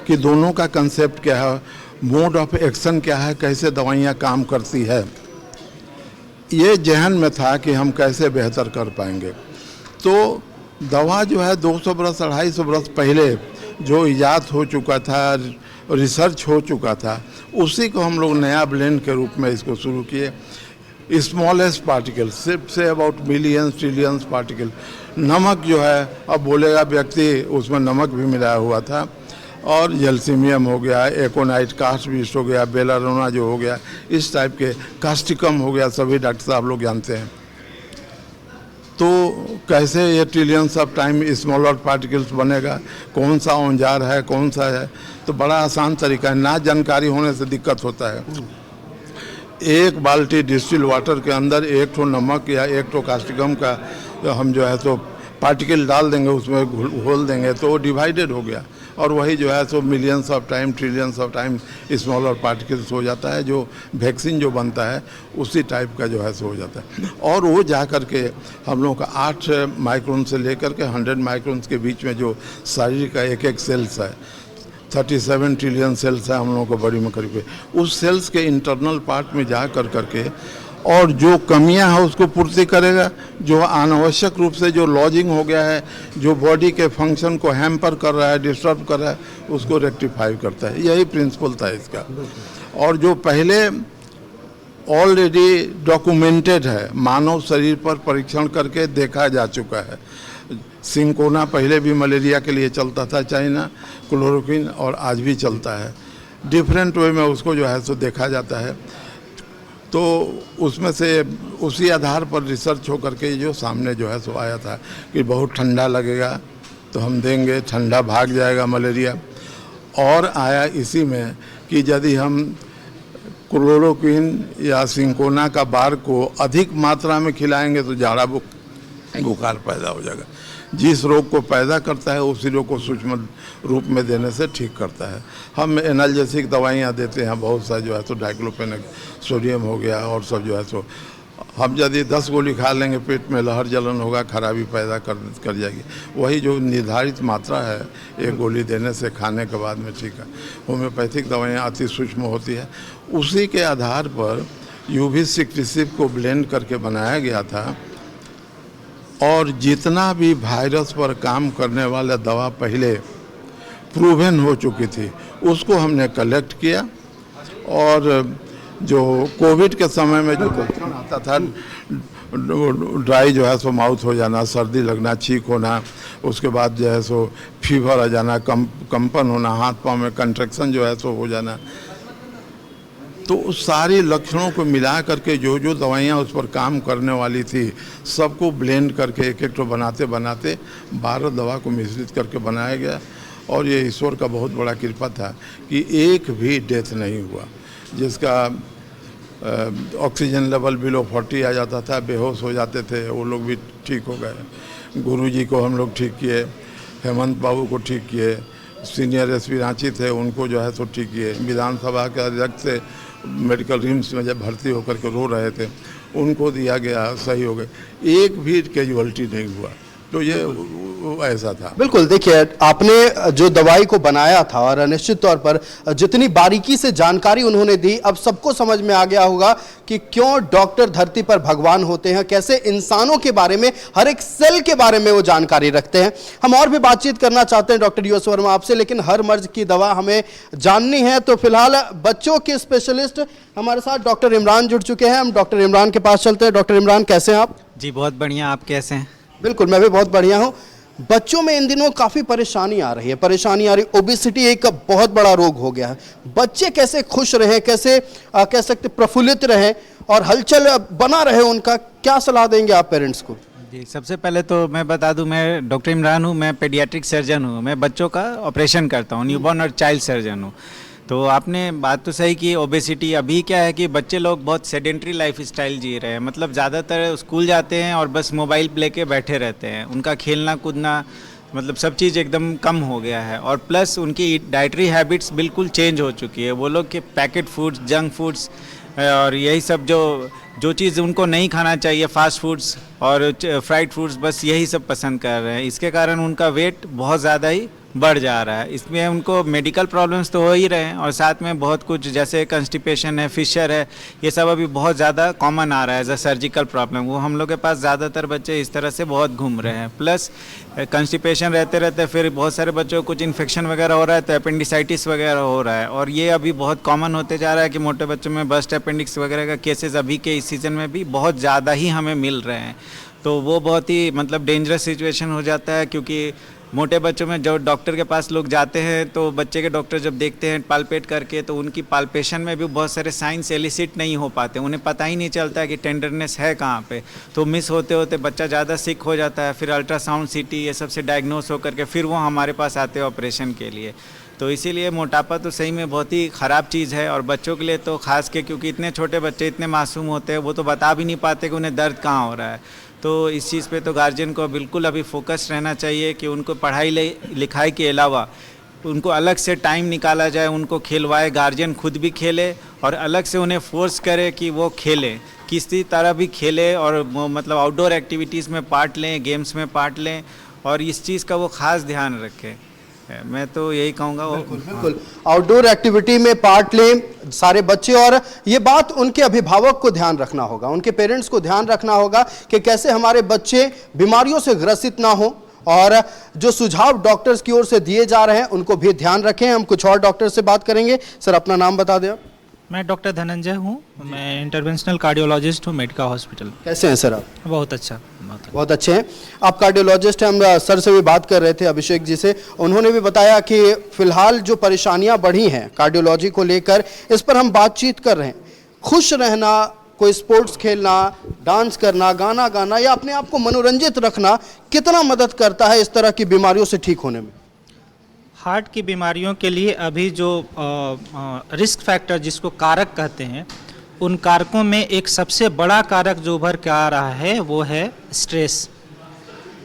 कि दोनों का कंसेप्ट क्या है, मोड ऑफ एक्शन क्या है, कैसे दवाइयाँ काम करती है, ये जहन में था कि हम कैसे बेहतर कर पाएंगे। तो दवा जो है 200 बरस 250 बरस पहले जो इजाद हो चुका था, रिसर्च हो चुका था, उसी को हम लोग नया ब्लेंड के रूप में इसको शुरू किए। स्मॉलेस्ट पार्टिकल, सिर्फ say about millions trillions particle. नमक जो है, अब बोलेगा व्यक्ति, उसमें नमक भी मिलाया हुआ था, और जेल्सीमियम हो गया, एकोनाइट, कास्टबीस्ट हो गया, बेलारोना जो हो गया, इस टाइप के, कास्टिकम हो गया, सभी डॉक्टर साहब लोग जानते हैं। तो कैसे ये trillions of time smaller particles बनेगा, कौन सा औजार है, कौन सा है, तो बड़ा आसान तरीका है। ना जानकारी होने से दिक्कत होता है। एक बाल्टी डिस्टिल वाटर के अंदर एक ठो नमक या एक ठो कास्टिकम का हम जो है तो पार्टिकल डाल देंगे, उसमें घोल देंगे, तो वो डिवाइडेड हो गया, और वही जो है सो millions of time trillions of time smaller particles हो जाता है। जो वैक्सीन जो बनता है उसी टाइप का जो है सो हो जाता है। और वो जा कर के हम लोगों का 8 माइक्रोन से लेकर के 100 माइक्रोन के बीच में जो शरीर का एक एक सेल्स है, 37 ट्रिलियन सेल्स है हम लोगों को बॉडी में करीब, उस सेल्स के इंटरनल पार्ट में जा कर करके और जो कमियां हैं उसको पूर्ति करेगा, जो अनावश्यक रूप से जो लॉजिंग हो गया है, जो बॉडी के फंक्शन को हैम्पर कर रहा है, डिस्टर्ब कर रहा है, उसको रेक्टिफाई करता है। यही प्रिंसिपल था इसका। और जो पहले ऑलरेडी डॉक्यूमेंटेड है, मानव शरीर पर परीक्षण करके देखा जा चुका है। सिंकोना पहले भी मलेरिया के लिए चलता था, चाइना, क्लोरोक्विन, और आज भी चलता है। डिफरेंट वे में उसको जो है सो देखा जाता है। तो उसमें से उसी आधार पर रिसर्च हो करके जो सामने जो है सो आया था कि बहुत ठंडा लगेगा तो हम देंगे, ठंडा भाग जाएगा मलेरिया। और आया इसी में कि यदि हम क्लोरोक्विन या सिंकोना का बार को अधिक मात्रा में खिलाएंगे तो जाड़ा बुखार पैदा हो जाएगा। जिस रोग को पैदा करता है उसी रोग को सूक्ष्म रूप में देने से ठीक करता है। हम एनाल्जेसिक दवाइयाँ देते हैं बहुत सा, जो है तो डाइक्लोफेनेक, सोडियम हो गया, और सब जो है तो हम यदि 10 गोली खा लेंगे पेट में लहर जलन होगा, खराबी पैदा कर जाएगी। वही जो निर्धारित मात्रा है एक गोली देने से खाने के बाद में ठीक है। होम्योपैथिक दवाइयाँ अति सूक्ष्म होती है। उसी के आधार पर UV-66 को ब्लेंड करके बनाया गया था। और जितना भी वायरस पर काम करने वाला दवा पहले प्रूवन हो चुकी थी उसको हमने कलेक्ट किया। और जो कोविड के समय में जो लक्षण आता था, ड्राई जो है सो माउथ हो जाना, सर्दी लगना, छींक होना, उसके बाद जो है सो फीवर आ जाना, कंपन होना, हाथ पांव में कंट्रैक्शन जो है सो हो जाना, तो उस सारे लक्षणों को मिला करके जो जो दवाइयाँ उस पर काम करने वाली थी सबको ब्लेंड करके एक एक तो बनाते बनाते 12 दवा को मिश्रित करके बनाया गया। और ये ईश्वर का बहुत बड़ा कृपा था कि एक भी डेथ नहीं हुआ। जिसका ऑक्सीजन लेवल बिलो 40 आ जाता था, बेहोश हो जाते थे, वो लोग भी ठीक हो गए। गुरुजी को हम लोग ठीक किए, हेमंत बाबू को ठीक किए, सीनियर एसपी रांची थे उनको जो है सो ठीक किए, विधानसभा के अध्यक्ष से मेडिकल रिम्स में जब भर्ती होकर के रो रहे थे उनको दिया गया, सही हो गए, एक भी कैजुअल्टी नहीं हुआ। तो ये ऐसा था। बिल्कुल, देखिए आपने जो दवाई को बनाया था और निश्चित तौर पर जितनी बारीकी से जानकारी उन्होंने दी, अब सबको समझ में आ गया होगा कि क्यों डॉक्टर धरती पर भगवान होते हैं, कैसे इंसानों के बारे में, हर एक सेल के बारे में वो जानकारी रखते हैं। हम और भी बातचीत करना चाहते हैं डॉक्टर यूएस वर्मा आपसे, लेकिन हर मर्ज की दवा हमें जाननी है। तो फिलहाल बच्चों के स्पेशलिस्ट हमारे साथ डॉक्टर इमरान जुड़ चुके हैं, हम डॉक्टर इमरान के पास चलते हैं। डॉक्टर इमरान, कैसे हैं आप? जी बहुत बढ़िया, आप कैसे हैं? बिल्कुल, मैं भी बहुत बढ़िया हूं। बच्चों में इन दिनों काफ़ी परेशानी आ रही है, ओबेसिटी एक बहुत बड़ा रोग हो गया है। बच्चे कैसे खुश रहें, कैसे कह सकते प्रफुल्लित रहें और हलचल बना रहे उनका, क्या सलाह देंगे आप पेरेंट्स को? जी सबसे पहले तो मैं बता दूं, मैं डॉक्टर इमरान हूं, मैं पेडियाट्रिक सर्जन हूं, मैं बच्चों का ऑपरेशन करता हूं, न्यूबॉर्न और चाइल्ड सर्जन हूं। तो आपने बात तो सही की, ओबेसिटी अभी क्या है कि बच्चे लोग बहुत सेडेंट्री लाइफ स्टाइल जी रहे हैं, मतलब ज़्यादातर स्कूल जाते हैं और बस मोबाइल लेके बैठे रहते हैं, उनका खेलना कूदना मतलब सब चीज़ एकदम कम हो गया है। और प्लस उनकी डाइटरी हैबिट्स बिल्कुल चेंज हो चुकी है। वो लोग के पैकेट फूड्स, जंक फूड्स और यही सब जो चीज़ उनको नहीं खाना चाहिए, फास्ट फूड्स और फ्राइड फूड्स, बस यही सब पसंद कर रहे हैं। इसके कारण उनका वेट बहुत ज़्यादा ही बढ़ जा रहा है। इसमें उनको मेडिकल प्रॉब्लम्स तो हो ही रहे हैं और साथ में बहुत कुछ जैसे कंस्टिपेशन है, फिशर है, ये सब अभी बहुत ज़्यादा कॉमन आ रहा है एज अ सर्जिकल प्रॉब्लम। वो हम लोग के पास ज़्यादातर बच्चे इस तरह से बहुत घूम रहे हैं। प्लस कंस्टिपेशन रहते रहते फिर बहुत सारे बच्चों को कुछ इन्फेक्शन वगैरह हो रहा है, तो अपेंडिसाइटिस वगैरह हो रहा है और ये अभी बहुत कॉमन होते जा रहा है कि मोटे बच्चों में बस्ट अपेंडिक्स वगैरह का केसेस अभी के इस सीज़न में भी बहुत ज़्यादा ही हमें मिल रहे हैं। तो वो बहुत ही मतलब डेंजरस सिचुएशन हो जाता है, क्योंकि मोटे बच्चों में जब डॉक्टर के पास लोग जाते हैं तो बच्चे के डॉक्टर जब देखते हैं पाल्पेट करके, तो उनकी पाल्पेशन में भी बहुत सारे साइंस एलिसिट नहीं हो पाते, उन्हें पता ही नहीं चलता कि टेंडरनेस है कहाँ पे। तो मिस होते होते बच्चा ज़्यादा सिक हो जाता है, फिर अल्ट्रासाउंड, सीटी ये सब से डायग्नोस होकर के फिर वो हमारे पास आते हैं ऑपरेशन के लिए। तो इसीलिए मोटापा तो सही में बहुत ही ख़राब चीज़ है और बच्चों के लिए तो खास के, क्योंकि इतने छोटे बच्चे इतने मासूम होते हैं, वो तो बता भी नहीं पाते कि उन्हें दर्द कहाँ हो रहा है। तो इस चीज़ पे तो गार्जियन को बिल्कुल अभी फोकस रहना चाहिए कि उनको पढ़ाई लिखाई के अलावा उनको अलग से टाइम निकाला जाए, उनको खिलवाए, गार्जियन खुद भी खेले और अलग से उन्हें फोर्स करे कि वो खेलें, किसी तरह भी खेले और मतलब आउटडोर एक्टिविटीज़ में पार्ट लें, गेम्स में पार्ट लें और इस चीज़ का वो ख़ास ध्यान रखें। मैं तो यही कहूँगा। बिल्कुल, आउटडोर एक्टिविटी में पार्ट लें सारे बच्चे, और ये बात उनके अभिभावक को ध्यान रखना होगा, उनके पेरेंट्स को ध्यान रखना होगा कि कैसे हमारे बच्चे बीमारियों से ग्रसित ना हो। और जो सुझाव डॉक्टर्स की ओर से दिए जा रहे हैं उनको भी ध्यान रखें। हम कुछ और डॉक्टर से बात करेंगे। सर, अपना नाम बता दें। मैं डॉक्टर धनंजय हूँ, मैं इंटरवेंशनल कार्डियोलॉजिस्ट हूँ मेडिका हॉस्पिटल। कैसे हैं सर आप? बहुत अच्छा, बहुत अच्छे हैं। आप कार्डियोलॉजिस्ट हैं। हम सर से भी बात कर रहे थे, अभिषेक जी से, उन्होंने भी बताया कि फिलहाल जो परेशानियां बढ़ी हैं कार्डियोलॉजी को लेकर, इस पर हम बातचीत कर रहे हैं। खुश रहना, कोई स्पोर्ट्स खेलना, डांस करना, गाना गाना या अपने आप को मनोरंजित रखना कितना मदद करता है इस तरह की बीमारियों से ठीक होने में? हार्ट की बीमारियों के लिए अभी जो रिस्क फैक्टर जिसको कारक कहते हैं, उन कारकों में एक सबसे बड़ा कारक जो उभर के आ रहा है वो है स्ट्रेस।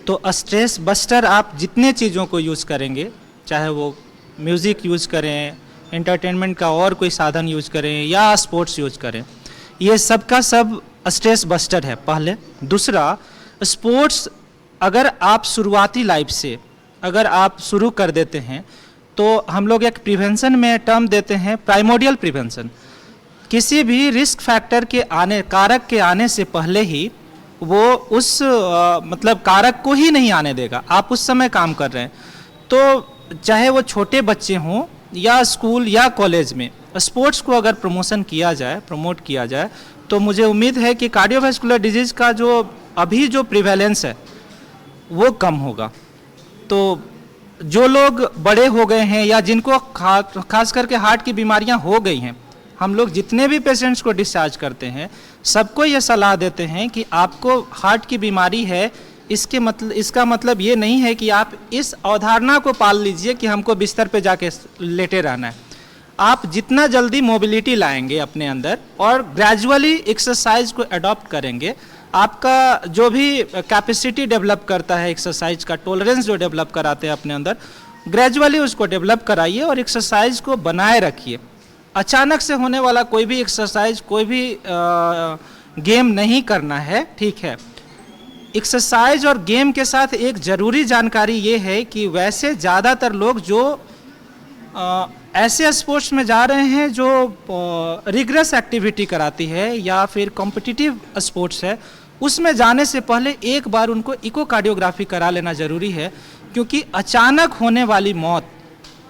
तो स्ट्रेस बस्टर आप जितने चीज़ों को यूज़ करेंगे, चाहे वो म्यूज़िक यूज़ करें, एंटरटेनमेंट का और कोई साधन यूज़ करें या स्पोर्ट्स यूज़ करें, ये सब का सब स्ट्रेस बस्टर है पहले। दूसरा, स्पोर्ट्स अगर आप शुरुआती लाइफ से अगर आप शुरू कर देते हैं तो हम लोग एक प्रिवेंशन में टर्म देते हैं प्राइमोडियल प्रिवेंशन। किसी भी रिस्क फैक्टर के आने, कारक के आने से पहले ही वो उस मतलब कारक को ही नहीं आने देगा। आप उस समय काम कर रहे हैं तो चाहे वो छोटे बच्चे हों या स्कूल या कॉलेज में, स्पोर्ट्स को अगर प्रमोट किया जाए तो मुझे उम्मीद है कि कार्डियोवैस्कुलर डिजीज़ का जो अभी जो प्रिवेलेंस है वो कम होगा। तो जो लोग बड़े हो गए हैं या जिनको खास करके हार्ट की बीमारियां हो गई हैं, हम लोग जितने भी पेशेंट्स को डिस्चार्ज करते हैं सबको ये सलाह देते हैं कि आपको हार्ट की बीमारी है, इसका मतलब ये नहीं है कि आप इस अवधारणा को पाल लीजिए कि हमको बिस्तर पे जाके लेटे रहना है। आप जितना जल्दी मोबिलिटी लाएंगे अपने अंदर और ग्रेजुअली एक्सरसाइज को अडॉप्ट करेंगे, आपका जो भी कैपेसिटी डेवलप करता है एक्सरसाइज का, टॉलरेंस जो डेवलप कराते हैं अपने अंदर, ग्रेजुअली उसको डेवलप कराइए और एक्सरसाइज को बनाए रखिए। अचानक से होने वाला कोई भी एक्सरसाइज, कोई भी गेम नहीं करना है, ठीक है। एक्सरसाइज और गेम के साथ एक ज़रूरी जानकारी ये है कि वैसे ज़्यादातर लोग जो ऐसे स्पोर्ट्स में जा रहे हैं जो रिग्रेस एक्टिविटी कराती है या फिर कॉम्पिटिटिव स्पोर्ट्स है, उसमें जाने से पहले एक बार उनको इकोकार्डियोग्राफी करा लेना ज़रूरी है, क्योंकि अचानक होने वाली मौत,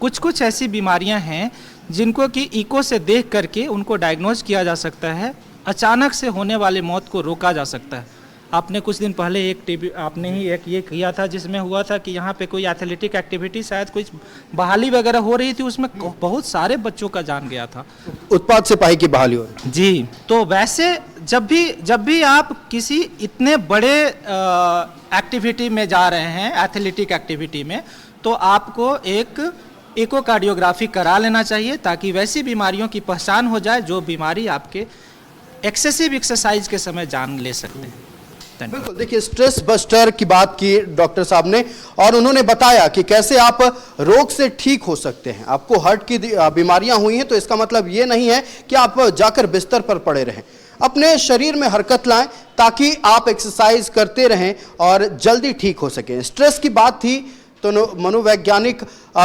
कुछ ऐसी बीमारियां हैं जिनको कि इको से देख करके उनको डायग्नोज किया जा सकता है, अचानक से होने वाली मौत को रोका जा सकता है। आपने कुछ दिन पहले आपने ही एक ये किया था जिसमें हुआ था कि यहाँ पे कोई एथलेटिक एक्टिविटी, शायद कुछ बहाली वगैरह हो रही थी, उसमें बहुत सारे बच्चों का जान गया था। उत्पाद सिपाही की बहाली हो रही जी। तो वैसे जब भी आप किसी इतने बड़े एक्टिविटी में जा रहे हैं, एथलेटिक एक्टिविटी में, तो आपको एक इकोकार्डियोग्राफी करा लेना चाहिए ताकि वैसी बीमारियों की पहचान हो जाए जो बीमारी आपके एक्सेसिव एक्सरसाइज के समय जान ले सकते हैं। बिल्कुल, देखिए स्ट्रेस बस्टर की बात की डॉक्टर साहब ने और उन्होंने बताया कि कैसे आप रोग से ठीक हो सकते हैं। आपको हार्ट की बीमारियां हुई हैं तो इसका मतलब ये नहीं है कि आप जाकर बिस्तर पर पड़े रहें, अपने शरीर में हरकत लाएं ताकि आप एक्सरसाइज करते रहें और जल्दी ठीक हो सकें। स्ट्रेस की बात थी तो मनोवैज्ञानिक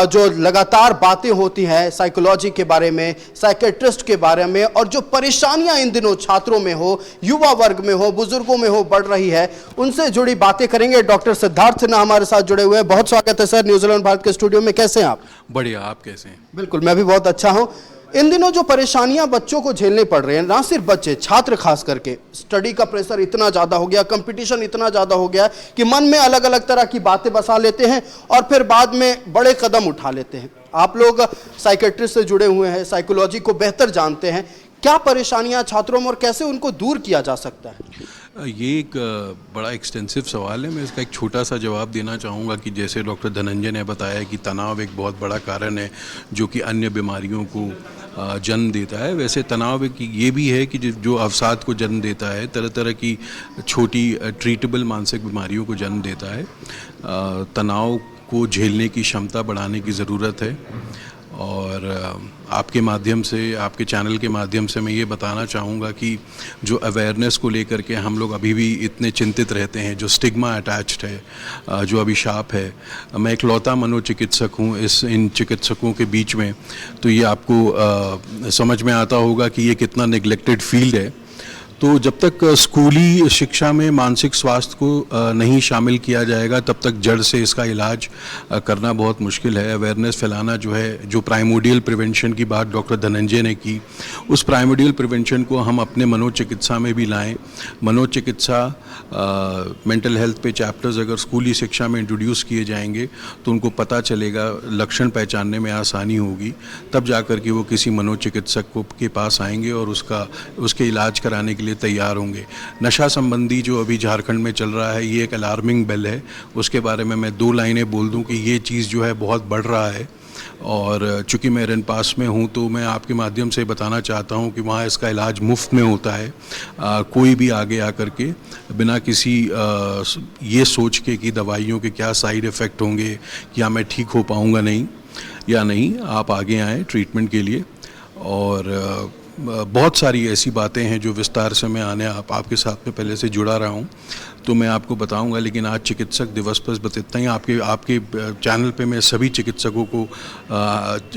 जो लगातार बातें होती हैं साइकोलॉजी के बारे में, साइकेट्रिस्ट के बारे में, और जो परेशानियां इन दिनों छात्रों में हो, युवा वर्ग में हो, बुजुर्गों में हो, बढ़ रही है, उनसे जुड़ी बातें करेंगे। डॉक्टर सिद्धार्थ सिन्हा हमारे साथ जुड़े हुए हैं। बहुत स्वागत है सर न्यूजीलैंड भारत के स्टूडियो में। कैसे हैं आप? बढ़िया, आप कैसे हैं? बिल्कुल, मैं भी बहुत अच्छा हूं। इन दिनों जो परेशानियां बच्चों को झेलनी पड़ रही हैं, ना सिर्फ बच्चे, छात्र खास करके, स्टडी का प्रेशर इतना ज़्यादा हो गया, कंपटीशन इतना ज़्यादा हो गया कि मन में अलग अलग तरह की बातें बसा लेते हैं और फिर बाद में बड़े कदम उठा लेते हैं। आप लोग साइकेट्रिस्ट से जुड़े हुए हैं, साइकोलॉजी को बेहतर जानते हैं, क्या परेशानियां छात्रों में और कैसे उनको दूर किया जा सकता है? ये एक बड़ा एक्सटेंसिव सवाल है। मैं इसका एक छोटा सा जवाब देना चाहूँगा कि जैसे डॉक्टर धनंजय ने बताया कि तनाव एक बहुत बड़ा कारण है जो कि अन्य बीमारियों को जन्म देता है, वैसे तनाव एक ये भी है कि जो अवसाद को जन्म देता है, तरह तरह की छोटी ट्रीटेबल मानसिक बीमारियों को जन्म देता है। तनाव को झेलने की क्षमता बढ़ाने की ज़रूरत है और आपके माध्यम से, आपके चैनल के माध्यम से मैं ये बताना चाहूँगा कि जो अवेयरनेस को लेकर के हम लोग अभी भी इतने चिंतित रहते हैं, जो स्टिग्मा अटैच्ड है, जो अभिशाप है। मैं एक लौता मनोचिकित्सक हूँ इन चिकित्सकों के बीच में, तो ये आपको समझ में आता होगा कि ये कितना नेग्लेक्टेड फील्ड है। तो जब तक स्कूली शिक्षा में मानसिक स्वास्थ्य को नहीं शामिल किया जाएगा तब तक जड़ से इसका इलाज करना बहुत मुश्किल है। अवेयरनेस फैलाना जो है, जो प्राइमोडियल प्रिवेंशन की बात डॉक्टर धनंजय ने की, उस प्राइमोडियल प्रिवेंशन को हम अपने मनोचिकित्सा में भी लाएं। मनोचिकित्सा, मेंटल हेल्थ पे चैप्टर्स अगर स्कूली शिक्षा में इंट्रोड्यूस किए जाएंगे तो उनको पता चलेगा, लक्षण पहचानने में आसानी होगी, तब जाकर के वो किसी मनोचिकित्सक के पास आएंगे और उसके इलाज कराने के लिए तैयार होंगे। नशा संबंधी जो अभी झारखंड में चल रहा है, ये एक अलार्मिंग बेल है। उसके बारे में मैं 2 लाइनें बोल दूं कि ये चीज़ जो है बहुत बढ़ रहा है और चूँकि मैं रेन पास में हूँ तो मैं आपके माध्यम से बताना चाहता हूँ कि वहाँ इसका इलाज मुफ्त में होता है। कोई भी आगे आकर के बिना किसी ये सोच के कि दवाइयों के क्या साइड इफ़ेक्ट होंगे, क्या मैं ठीक हो पाऊँगा या नहीं, आप आगे आएँ ट्रीटमेंट के लिए। और बहुत सारी ऐसी बातें हैं जो विस्तार से मैं आपके साथ में पहले से जुड़ा रहा हूँ, तो मैं आपको बताऊंगा, लेकिन आज चिकित्सक दिवस पर बस इतना ही। आपके चैनल पे मैं सभी चिकित्सकों को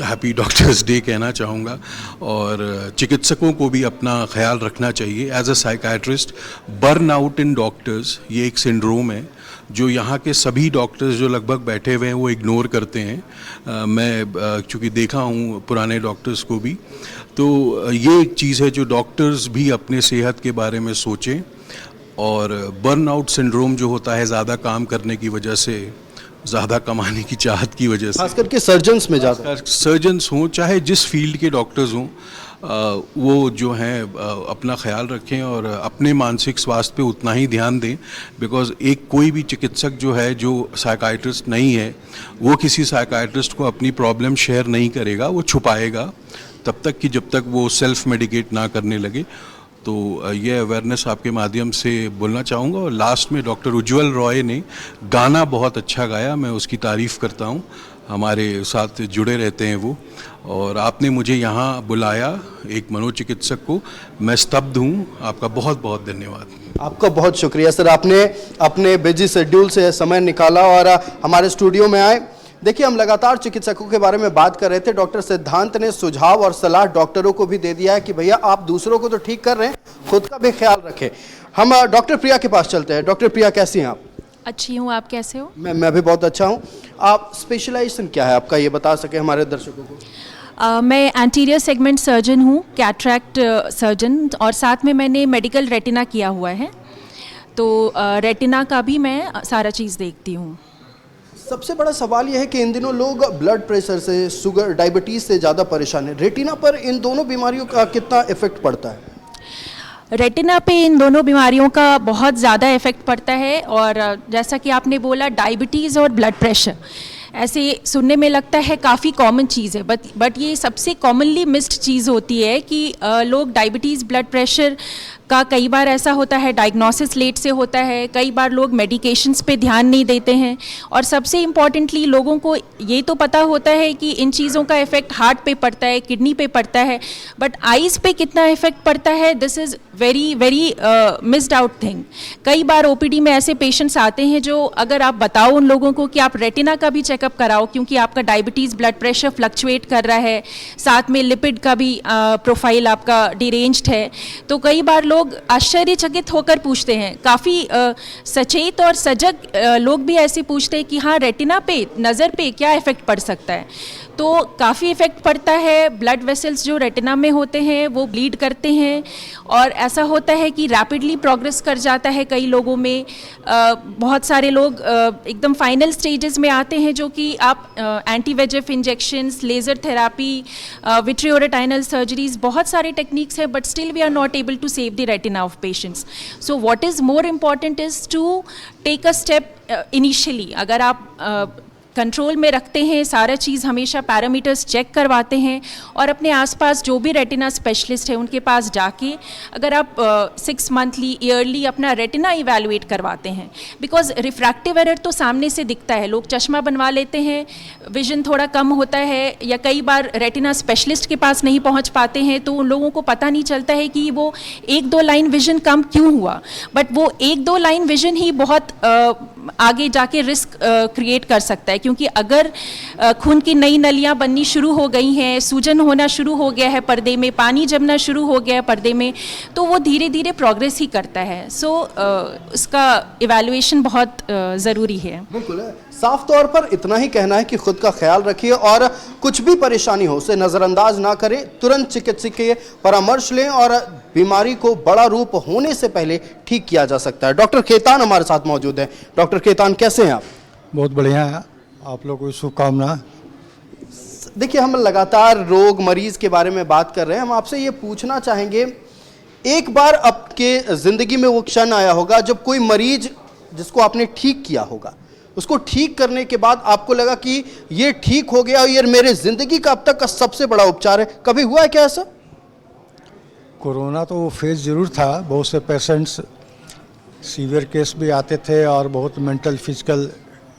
हैप्पी डॉक्टर्स डे कहना चाहूँगा, और चिकित्सकों को भी अपना ख्याल रखना चाहिए। As a psychiatrist, burn out in doctors ये एक सिंड्रोम है जो यहाँ के सभी डॉक्टर्स जो लगभग बैठे हुए हैं वो इग्नोर करते हैं। मैं चूँकि देखा हूँ पुराने डॉक्टर्स को भी, तो ये एक चीज़ है जो डॉक्टर्स भी अपने सेहत के बारे में सोचें। और बर्नआउट सिंड्रोम जो होता है ज़्यादा काम करने की वजह से, ज़्यादा कमाने की चाहत की वजह से, खास करके सर्जन्स में ज़्यादा, सर्जन्स हों चाहे जिस फील्ड के डॉक्टर्स हों, वो जो हैं अपना ख्याल रखें और अपने मानसिक स्वास्थ्य पे उतना ही ध्यान दें। बिकॉज़ एक कोई भी चिकित्सक जो है जो साइकाइट्रिस्ट नहीं है, वो किसी साइकाइट्रिस्ट को अपनी प्रॉब्लम शेयर नहीं करेगा, वो छुपाएगा तब तक कि जब तक वो सेल्फ मेडिकेट ना करने लगे। तो ये अवेयरनेस आपके माध्यम से बोलना चाहूँगा। और लास्ट में डॉक्टर उज्ज्वल रॉय ने गाना बहुत अच्छा गाया, मैं उसकी तारीफ़ करता हूँ। हमारे साथ जुड़े रहते हैं वो, और आपने मुझे यहाँ बुलाया एक मनोचिकित्सक को, मैं स्तब्ध हूँ। आपका बहुत बहुत धन्यवाद। आपका बहुत शुक्रिया सर, आपने अपने बिजी शेड्यूल से समय निकाला और हमारे स्टूडियो में आए। देखिए, हम लगातार चिकित्सकों के बारे में बात कर रहे थे। डॉक्टर सिद्धांत ने सुझाव और सलाह डॉक्टरों को भी दे दिया है कि भैया आप दूसरों को तो ठीक कर रहे हैं, खुद का भी ख्याल रखें। हम डॉक्टर प्रिया के पास चलते हैं। डॉक्टर प्रिया, कैसी हैं आप? अच्छी हूँ, आप कैसे हो? मैं भी बहुत अच्छा हूँ। आप स्पेशलाइजेशन क्या है आपका, ये बता सके हमारे दर्शकों को? मैं एंटीरियर सेगमेंट सर्जन हूँ, कैटरैक्ट सर्जन, और साथ में मैंने मेडिकल रेटिना किया हुआ है, तो रेटिना का भी मैं सारा चीज़ देखती हूँ। सबसे बड़ा सवाल यह है कि इन दिनों लोग ब्लड प्रेशर से, शुगर, डायबिटीज़ से ज़्यादा परेशान है। रेटिना पर इन दोनों बीमारियों का कितना इफेक्ट पड़ता है? रेटिना पे इन दोनों बीमारियों का बहुत ज़्यादा इफेक्ट पड़ता है, और जैसा कि आपने बोला, डायबिटीज़ और ब्लड प्रेशर ऐसे सुनने में लगता है काफ़ी कॉमन चीज़ है, बट ये सबसे कॉमनली मिस्ड चीज़ होती है कि लोग डायबिटीज़, ब्लड प्रेशर का कई बार ऐसा होता है डायग्नोसिस लेट से होता है, कई बार लोग मेडिकेशंस पे ध्यान नहीं देते हैं, और सबसे इम्पॉर्टेंटली लोगों को ये तो पता होता है कि इन चीज़ों का इफ़ेक्ट हार्ट पे पड़ता है, किडनी पे पड़ता है, बट आइज़ पे कितना इफ़ेक्ट पड़ता है, this is very very missed out thing. कई बार ओपीडी में ऐसे पेशेंट्स आते हैं जो, अगर आप बताओ उन लोगों को कि आप रेटिना का भी चेकअप कराओ क्योंकि आपका डायबिटीज़, ब्लड प्रेशर फ्लक्चुएट कर रहा है, साथ में लिपिड का भी प्रोफाइल आपका डिरेंज्ड है, तो कई बार लोग आश्चर्यचकित होकर पूछते हैं। काफ़ी सचेत और सजग लोग भी ऐसे पूछते हैं कि हाँ, रेटिना पे, नज़र पे क्या इफ़ेक्ट पड़ सकता है। तो काफ़ी इफ़ेक्ट पड़ता है। ब्लड वेसल्स जो रेटिना में होते हैं वो ब्लीड करते हैं, और ऐसा होता है कि रैपिडली प्रोग्रेस कर जाता है कई लोगों में। बहुत सारे लोग एकदम फाइनल स्टेजेस में आते हैं, जो कि आप anti VEGF injections, laser therapy, vitreoretinal surgeries, बहुत सारे टेक्निक्स हैं, but still we are not able to save the retina of patients. So what is more important is to take a step initially. अगर आप कंट्रोल में रखते हैं, सारा चीज़ हमेशा पैरामीटर्स चेक करवाते हैं, और अपने आसपास जो भी रेटिना स्पेशलिस्ट है उनके पास जाके अगर आप 6 मंथली, ईयरली अपना रेटिना इवैल्यूएट करवाते हैं, बिकॉज रिफ्रैक्टिव एरर तो सामने से दिखता है, लोग चश्मा बनवा लेते हैं, विजन थोड़ा कम होता है, या कई बार रेटिना स्पेशलिस्ट के पास नहीं पहुंच पाते हैं, तो उन लोगों को पता नहीं चलता है कि वो 1-2 लाइन विजन कम क्यों हुआ, बट वो 1-2 लाइन विजन ही बहुत आगे जाके रिस्क क्रिएट कर सकता है। क्योंकि अगर खून की नई नलियां बननी शुरू हो गई हैं, सूजन होना शुरू हो गया है पर्दे में, पानी जमना शुरू हो गया है पर्दे में, तो वो धीरे धीरे प्रोग्रेस ही करता है। सो उसका इवैल्यूएशन बहुत ज़रूरी है। बिल्कुल, साफ तौर पर इतना ही कहना है कि खुद का ख्याल रखिए, और कुछ भी परेशानी हो उसे नज़रअंदाज ना करें, तुरंत चिकित्सकीय परामर्श लें, और बीमारी को बड़ा रूप होने से पहले ठीक किया जा सकता है। डॉक्टर खेतान हमारे साथ मौजूद हैं। डॉक्टर खेतान, कैसे हैं आप? बहुत बढ़िया है, आप लोगों को शुभकामना। देखिए, हम लगातार रोग, मरीज के बारे में बात कर रहे हैं। हम आपसे ये पूछना चाहेंगे, एक बार आपके ज़िंदगी में वो क्षण आया होगा जब कोई मरीज जिसको आपने ठीक किया होगा, उसको ठीक करने के बाद आपको लगा कि ये ठीक हो गया, ये मेरे ज़िंदगी का अब तक का सबसे बड़ा उपचार है। कभी हुआ है क्या ऐसा? कोरोना तो वो फेज ज़रूर था, बहुत से पेशेंट्स सीवियर केस भी आते थे और बहुत मेंटल, फिजिकल,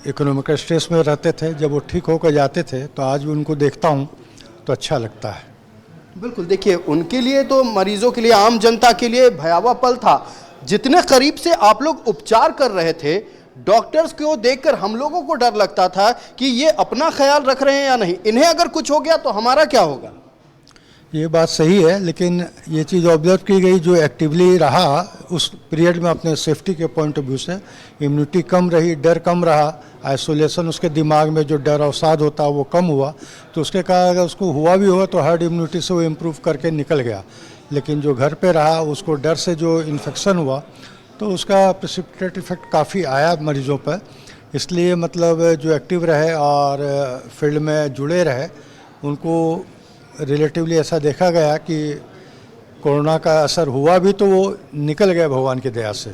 इकोनॉमिकल स्ट्रेस में रहते थे। जब वो ठीक होकर जाते थे तो आज भी उनको देखता हूँ तो अच्छा लगता है। बिल्कुल, देखिए, उनके लिए तो, मरीजों के लिए, आम जनता के लिए भयावह पल था जितने करीब से आप लोग उपचार कर रहे थे, डॉक्टर्स को देखकर हम लोगों को डर लगता था कि ये अपना ख्याल रख रहे हैं या नहीं, इन्हें अगर कुछ हो गया तो हमारा क्या होगा। ये बात सही है, लेकिन ये चीज़ ऑब्जर्व की गई, जो एक्टिवली रहा उस पीरियड में अपने सेफ्टी के पॉइंट ऑफ व्यू से, इम्यूनिटी कम रही, डर कम रहा, आइसोलेशन, उसके दिमाग में जो डर अवसाद होता है वो कम हुआ, तो उसके कारण अगर उसको हुआ भी होगा तो हर्ड इम्यूनिटी से वो इम्प्रूव करके निकल गया। लेकिन जो घर पे रहा, उसको डर से जो इन्फेक्शन हुआ, तो उसका प्रेसिपिटेट इफेक्ट काफ़ी आया मरीजों पर। इसलिए मतलब जो एक्टिव रहे और फील्ड में जुड़े रहे, उनको रिलेटिवली ऐसा देखा गया कि कोरोना का असर हुआ भी तो वो निकल गए भगवान की दया से।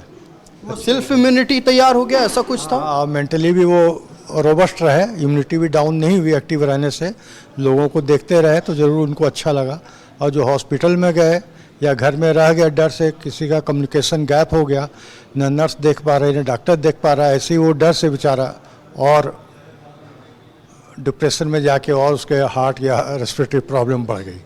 वो सेल्फ इम्यूनिटी तैयार हो गया, ऐसा कुछ था। मेंटली भी वो रोबस्ट रहे, इम्यूनिटी भी डाउन नहीं हुई एक्टिव रहने से। लोगों को देखते रहे तो ज़रूर उनको अच्छा लगा। और जो हॉस्पिटल में गए या घर में रह गए डर से, किसी का कम्युनिकेशन गैप हो गया, न नर्स देख पा रहे न डॉक्टर देख पा रहा है, ऐसे ही वो डर से बेचारा और डिप्रेशन में जाके और उसके हार्ट या रेस्पिरेटरी प्रॉब्लम बढ़ गई।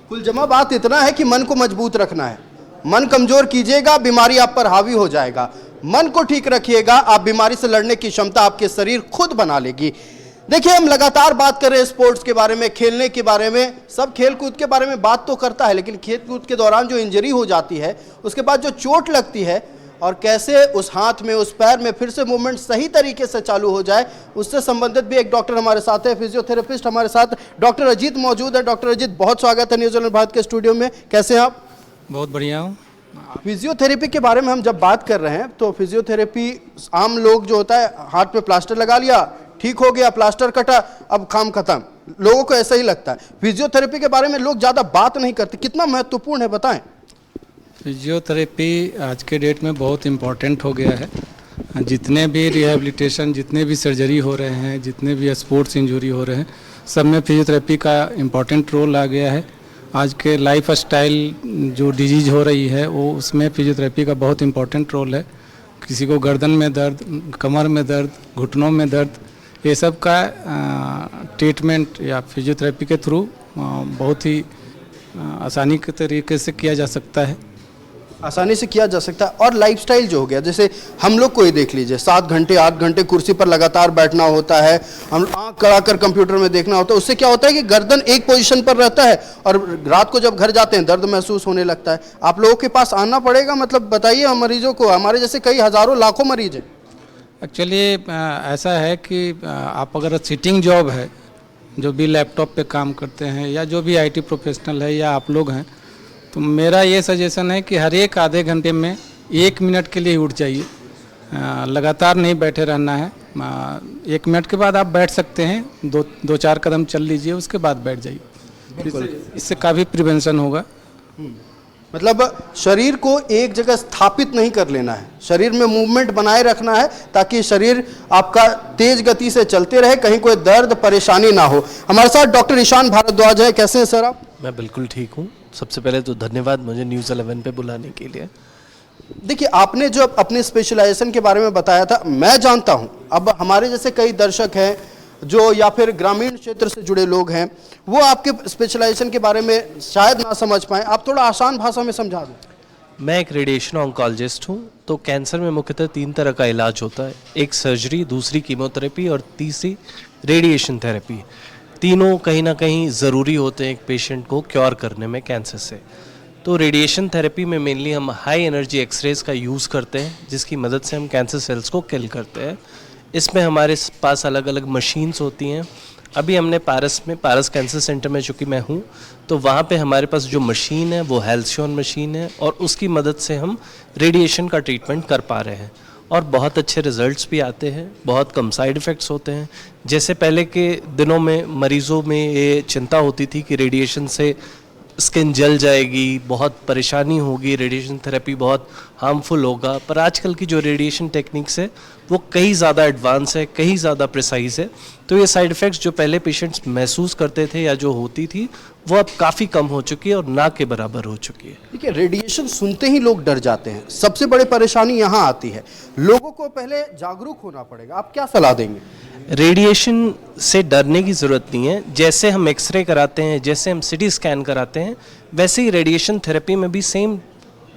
कुल जमा बात इतना है कि मन को मजबूत रखना है। मन कमजोर कीजिएगा, बीमारी आप पर हावी हो जाएगा। मन को ठीक रखिएगा, आप बीमारी से लड़ने की क्षमता आपके शरीर खुद बना लेगी। देखिए, हम लगातार बात कर रहे हैं स्पोर्ट्स के बारे में, खेलने के बारे में। सब खेल कूद के बारे में बात तो करता है, लेकिन खेल कूद के दौरान जो इंजरी हो जाती है, उसके बाद जो चोट लगती है, और कैसे उस हाथ में, उस पैर में फिर से मूवमेंट सही तरीके से चालू हो जाए, उससे संबंधित भी एक डॉक्टर हमारे साथ है, फिजियोथेरेपिस्ट हमारे साथ डॉक्टर अजीत मौजूद है। डॉक्टर अजीत, बहुत स्वागत है न्यूजीलैंड भारत के स्टूडियो में। कैसे हैं आप? बहुत बढ़िया हूँ। फिजियोथेरेपी के बारे में हम जब बात कर रहे हैं तो फिजियोथेरेपी, आम लोग जो होता है, हाथ पे प्लास्टर लगा लिया, ठीक हो गया, प्लास्टर कटा, अब काम खत्म, लोगों को ऐसा ही लगता है। फिजियोथेरेपी के बारे में लोग ज़्यादा बात नहीं करते, कितना महत्वपूर्ण है बताएं। फिजियोथेरेपी आज के डेट में बहुत इम्पोर्टेंट हो गया है। जितने भी रिहैबिलिटेशन, जितने भी सर्जरी हो रहे हैं, जितने भी स्पोर्ट्स इंजरी हो रहे हैं, सब में फिजियोथेरेपी का इम्पोर्टेंट रोल आ गया है। आज के लाइफ स्टाइल जो डिजीज हो रही है, वो उसमें फिजियोथेरेपी का बहुत इम्पोर्टेंट रोल है। किसी को गर्दन में दर्द, कमर में दर्द, घुटनों में दर्द, ये सब का ट्रीटमेंट या फिजियोथेरेपी के थ्रू बहुत ही आसानी के तरीके से किया जा सकता है। आसानी से किया जा सकता है। और लाइफस्टाइल जो हो गया, जैसे हम लोग को ही देख लीजिए, 7 घंटे 8 घंटे कुर्सी पर लगातार बैठना होता है, हम आंख कड़ा कर कंप्यूटर में देखना होता है। उससे क्या होता है कि गर्दन एक पोजीशन पर रहता है और रात को जब घर जाते हैं दर्द महसूस होने लगता है। आप लोगों के पास आना पड़ेगा, मतलब बताइए हम मरीजों को, हमारे जैसे कई हजारों लाखों मरीज हैं। एक्चुअली ऐसा है कि आप अगर सिटिंग जॉब है, जो भी लैपटॉप पे काम करते हैं, या जो भी IT प्रोफेशनल है, या आप लोग हैं, तो मेरा ये सजेशन है कि हर एक आधे घंटे में 1 मिनट के लिए उठ जाइए। लगातार नहीं बैठे रहना है। 1 मिनट के बाद आप बैठ सकते हैं, 2-4 कदम चल लीजिए, उसके बाद बैठ जाइए। इससे काफ़ी प्रिवेंशन होगा। मतलब शरीर को एक जगह स्थापित नहीं कर लेना है, शरीर में मूवमेंट बनाए रखना है ताकि शरीर आपका तेज गति से चलते रहे, कहीं कोई दर्द परेशानी ना हो। हमारे साथ डॉक्टर ईशान भारद्वाज है। कैसे हैं सर आप? मैं बिल्कुल ठीक हूँ। सबसे पहले तो धन्यवाद मुझे न्यूज़ 11 पे बुलाने के लिए। देखिए, आपने जो अपने स्पेशलाइजेशन के बारे में बताया था, मैं जानता हूँ अब हमारे जैसे कई दर्शक हैं जो, या फिर ग्रामीण क्षेत्र से जुड़े लोग हैं, वो आपके स्पेशलाइजेशन के बारे में शायद ना समझ पाएं। आप थोड़ा आसान भाषा में समझा दें। मैं एक रेडिएशन ऑन्कोलॉजिस्ट हूँ। तो कैंसर में मुख्यतः 3 तरह का इलाज होता है, एक सर्जरी, दूसरी कीमोथेरेपी और तीसरी रेडिएशन थेरेपी। तीनों कहीं ना कहीं ज़रूरी होते हैं एक पेशेंट को क्योर करने में कैंसर से। तो रेडिएशन थेरेपी में मेनली हम हाई एनर्जी एक्सरेज का यूज़ करते हैं, जिसकी मदद से हम कैंसर सेल्स को किल करते हैं। इसमें हमारे पास अलग अलग मशीन्स होती हैं। अभी हमने पारस कैंसर सेंटर में चूँकि मैं हूँ, तो वहाँ पे हमारे पास जो मशीन है वो हेल्सियन मशीन है, और उसकी मदद से हम रेडिएशन का ट्रीटमेंट कर पा रहे हैं, और बहुत अच्छे रिजल्ट्स भी आते हैं, बहुत कम साइड इफ़ेक्ट्स होते हैं। जैसे पहले के दिनों में मरीज़ों में ये चिंता होती थी कि रेडिएशन से स्किन जल जाएगी, बहुत परेशानी होगी, रेडिएशन थेरेपी बहुत हार्मफुल होगा, पर आजकल की जो रेडिएशन टेक्निक्स है वो कहीं ज़्यादा एडवांस है, कहीं ज़्यादा प्रिसाइज है। तो ये साइड इफ़ेक्ट्स जो पहले पेशेंट्स महसूस करते थे या जो होती थी, वो अब काफ़ी कम हो चुकी है और ना के बराबर हो चुकी है। ठीक है, रेडिएशन सुनते ही लोग डर जाते हैं। सबसे बड़ी परेशानी यहाँ आती है, लोगों को पहले जागरूक होना पड़ेगा। आप क्या सलाह देंगे? रेडिएशन से डरने की ज़रूरत नहीं है। जैसे हम एक्सरे कराते हैं, जैसे हम सिटी स्कैन कराते हैं, वैसे ही रेडिएशन थेरेपी में भी सेम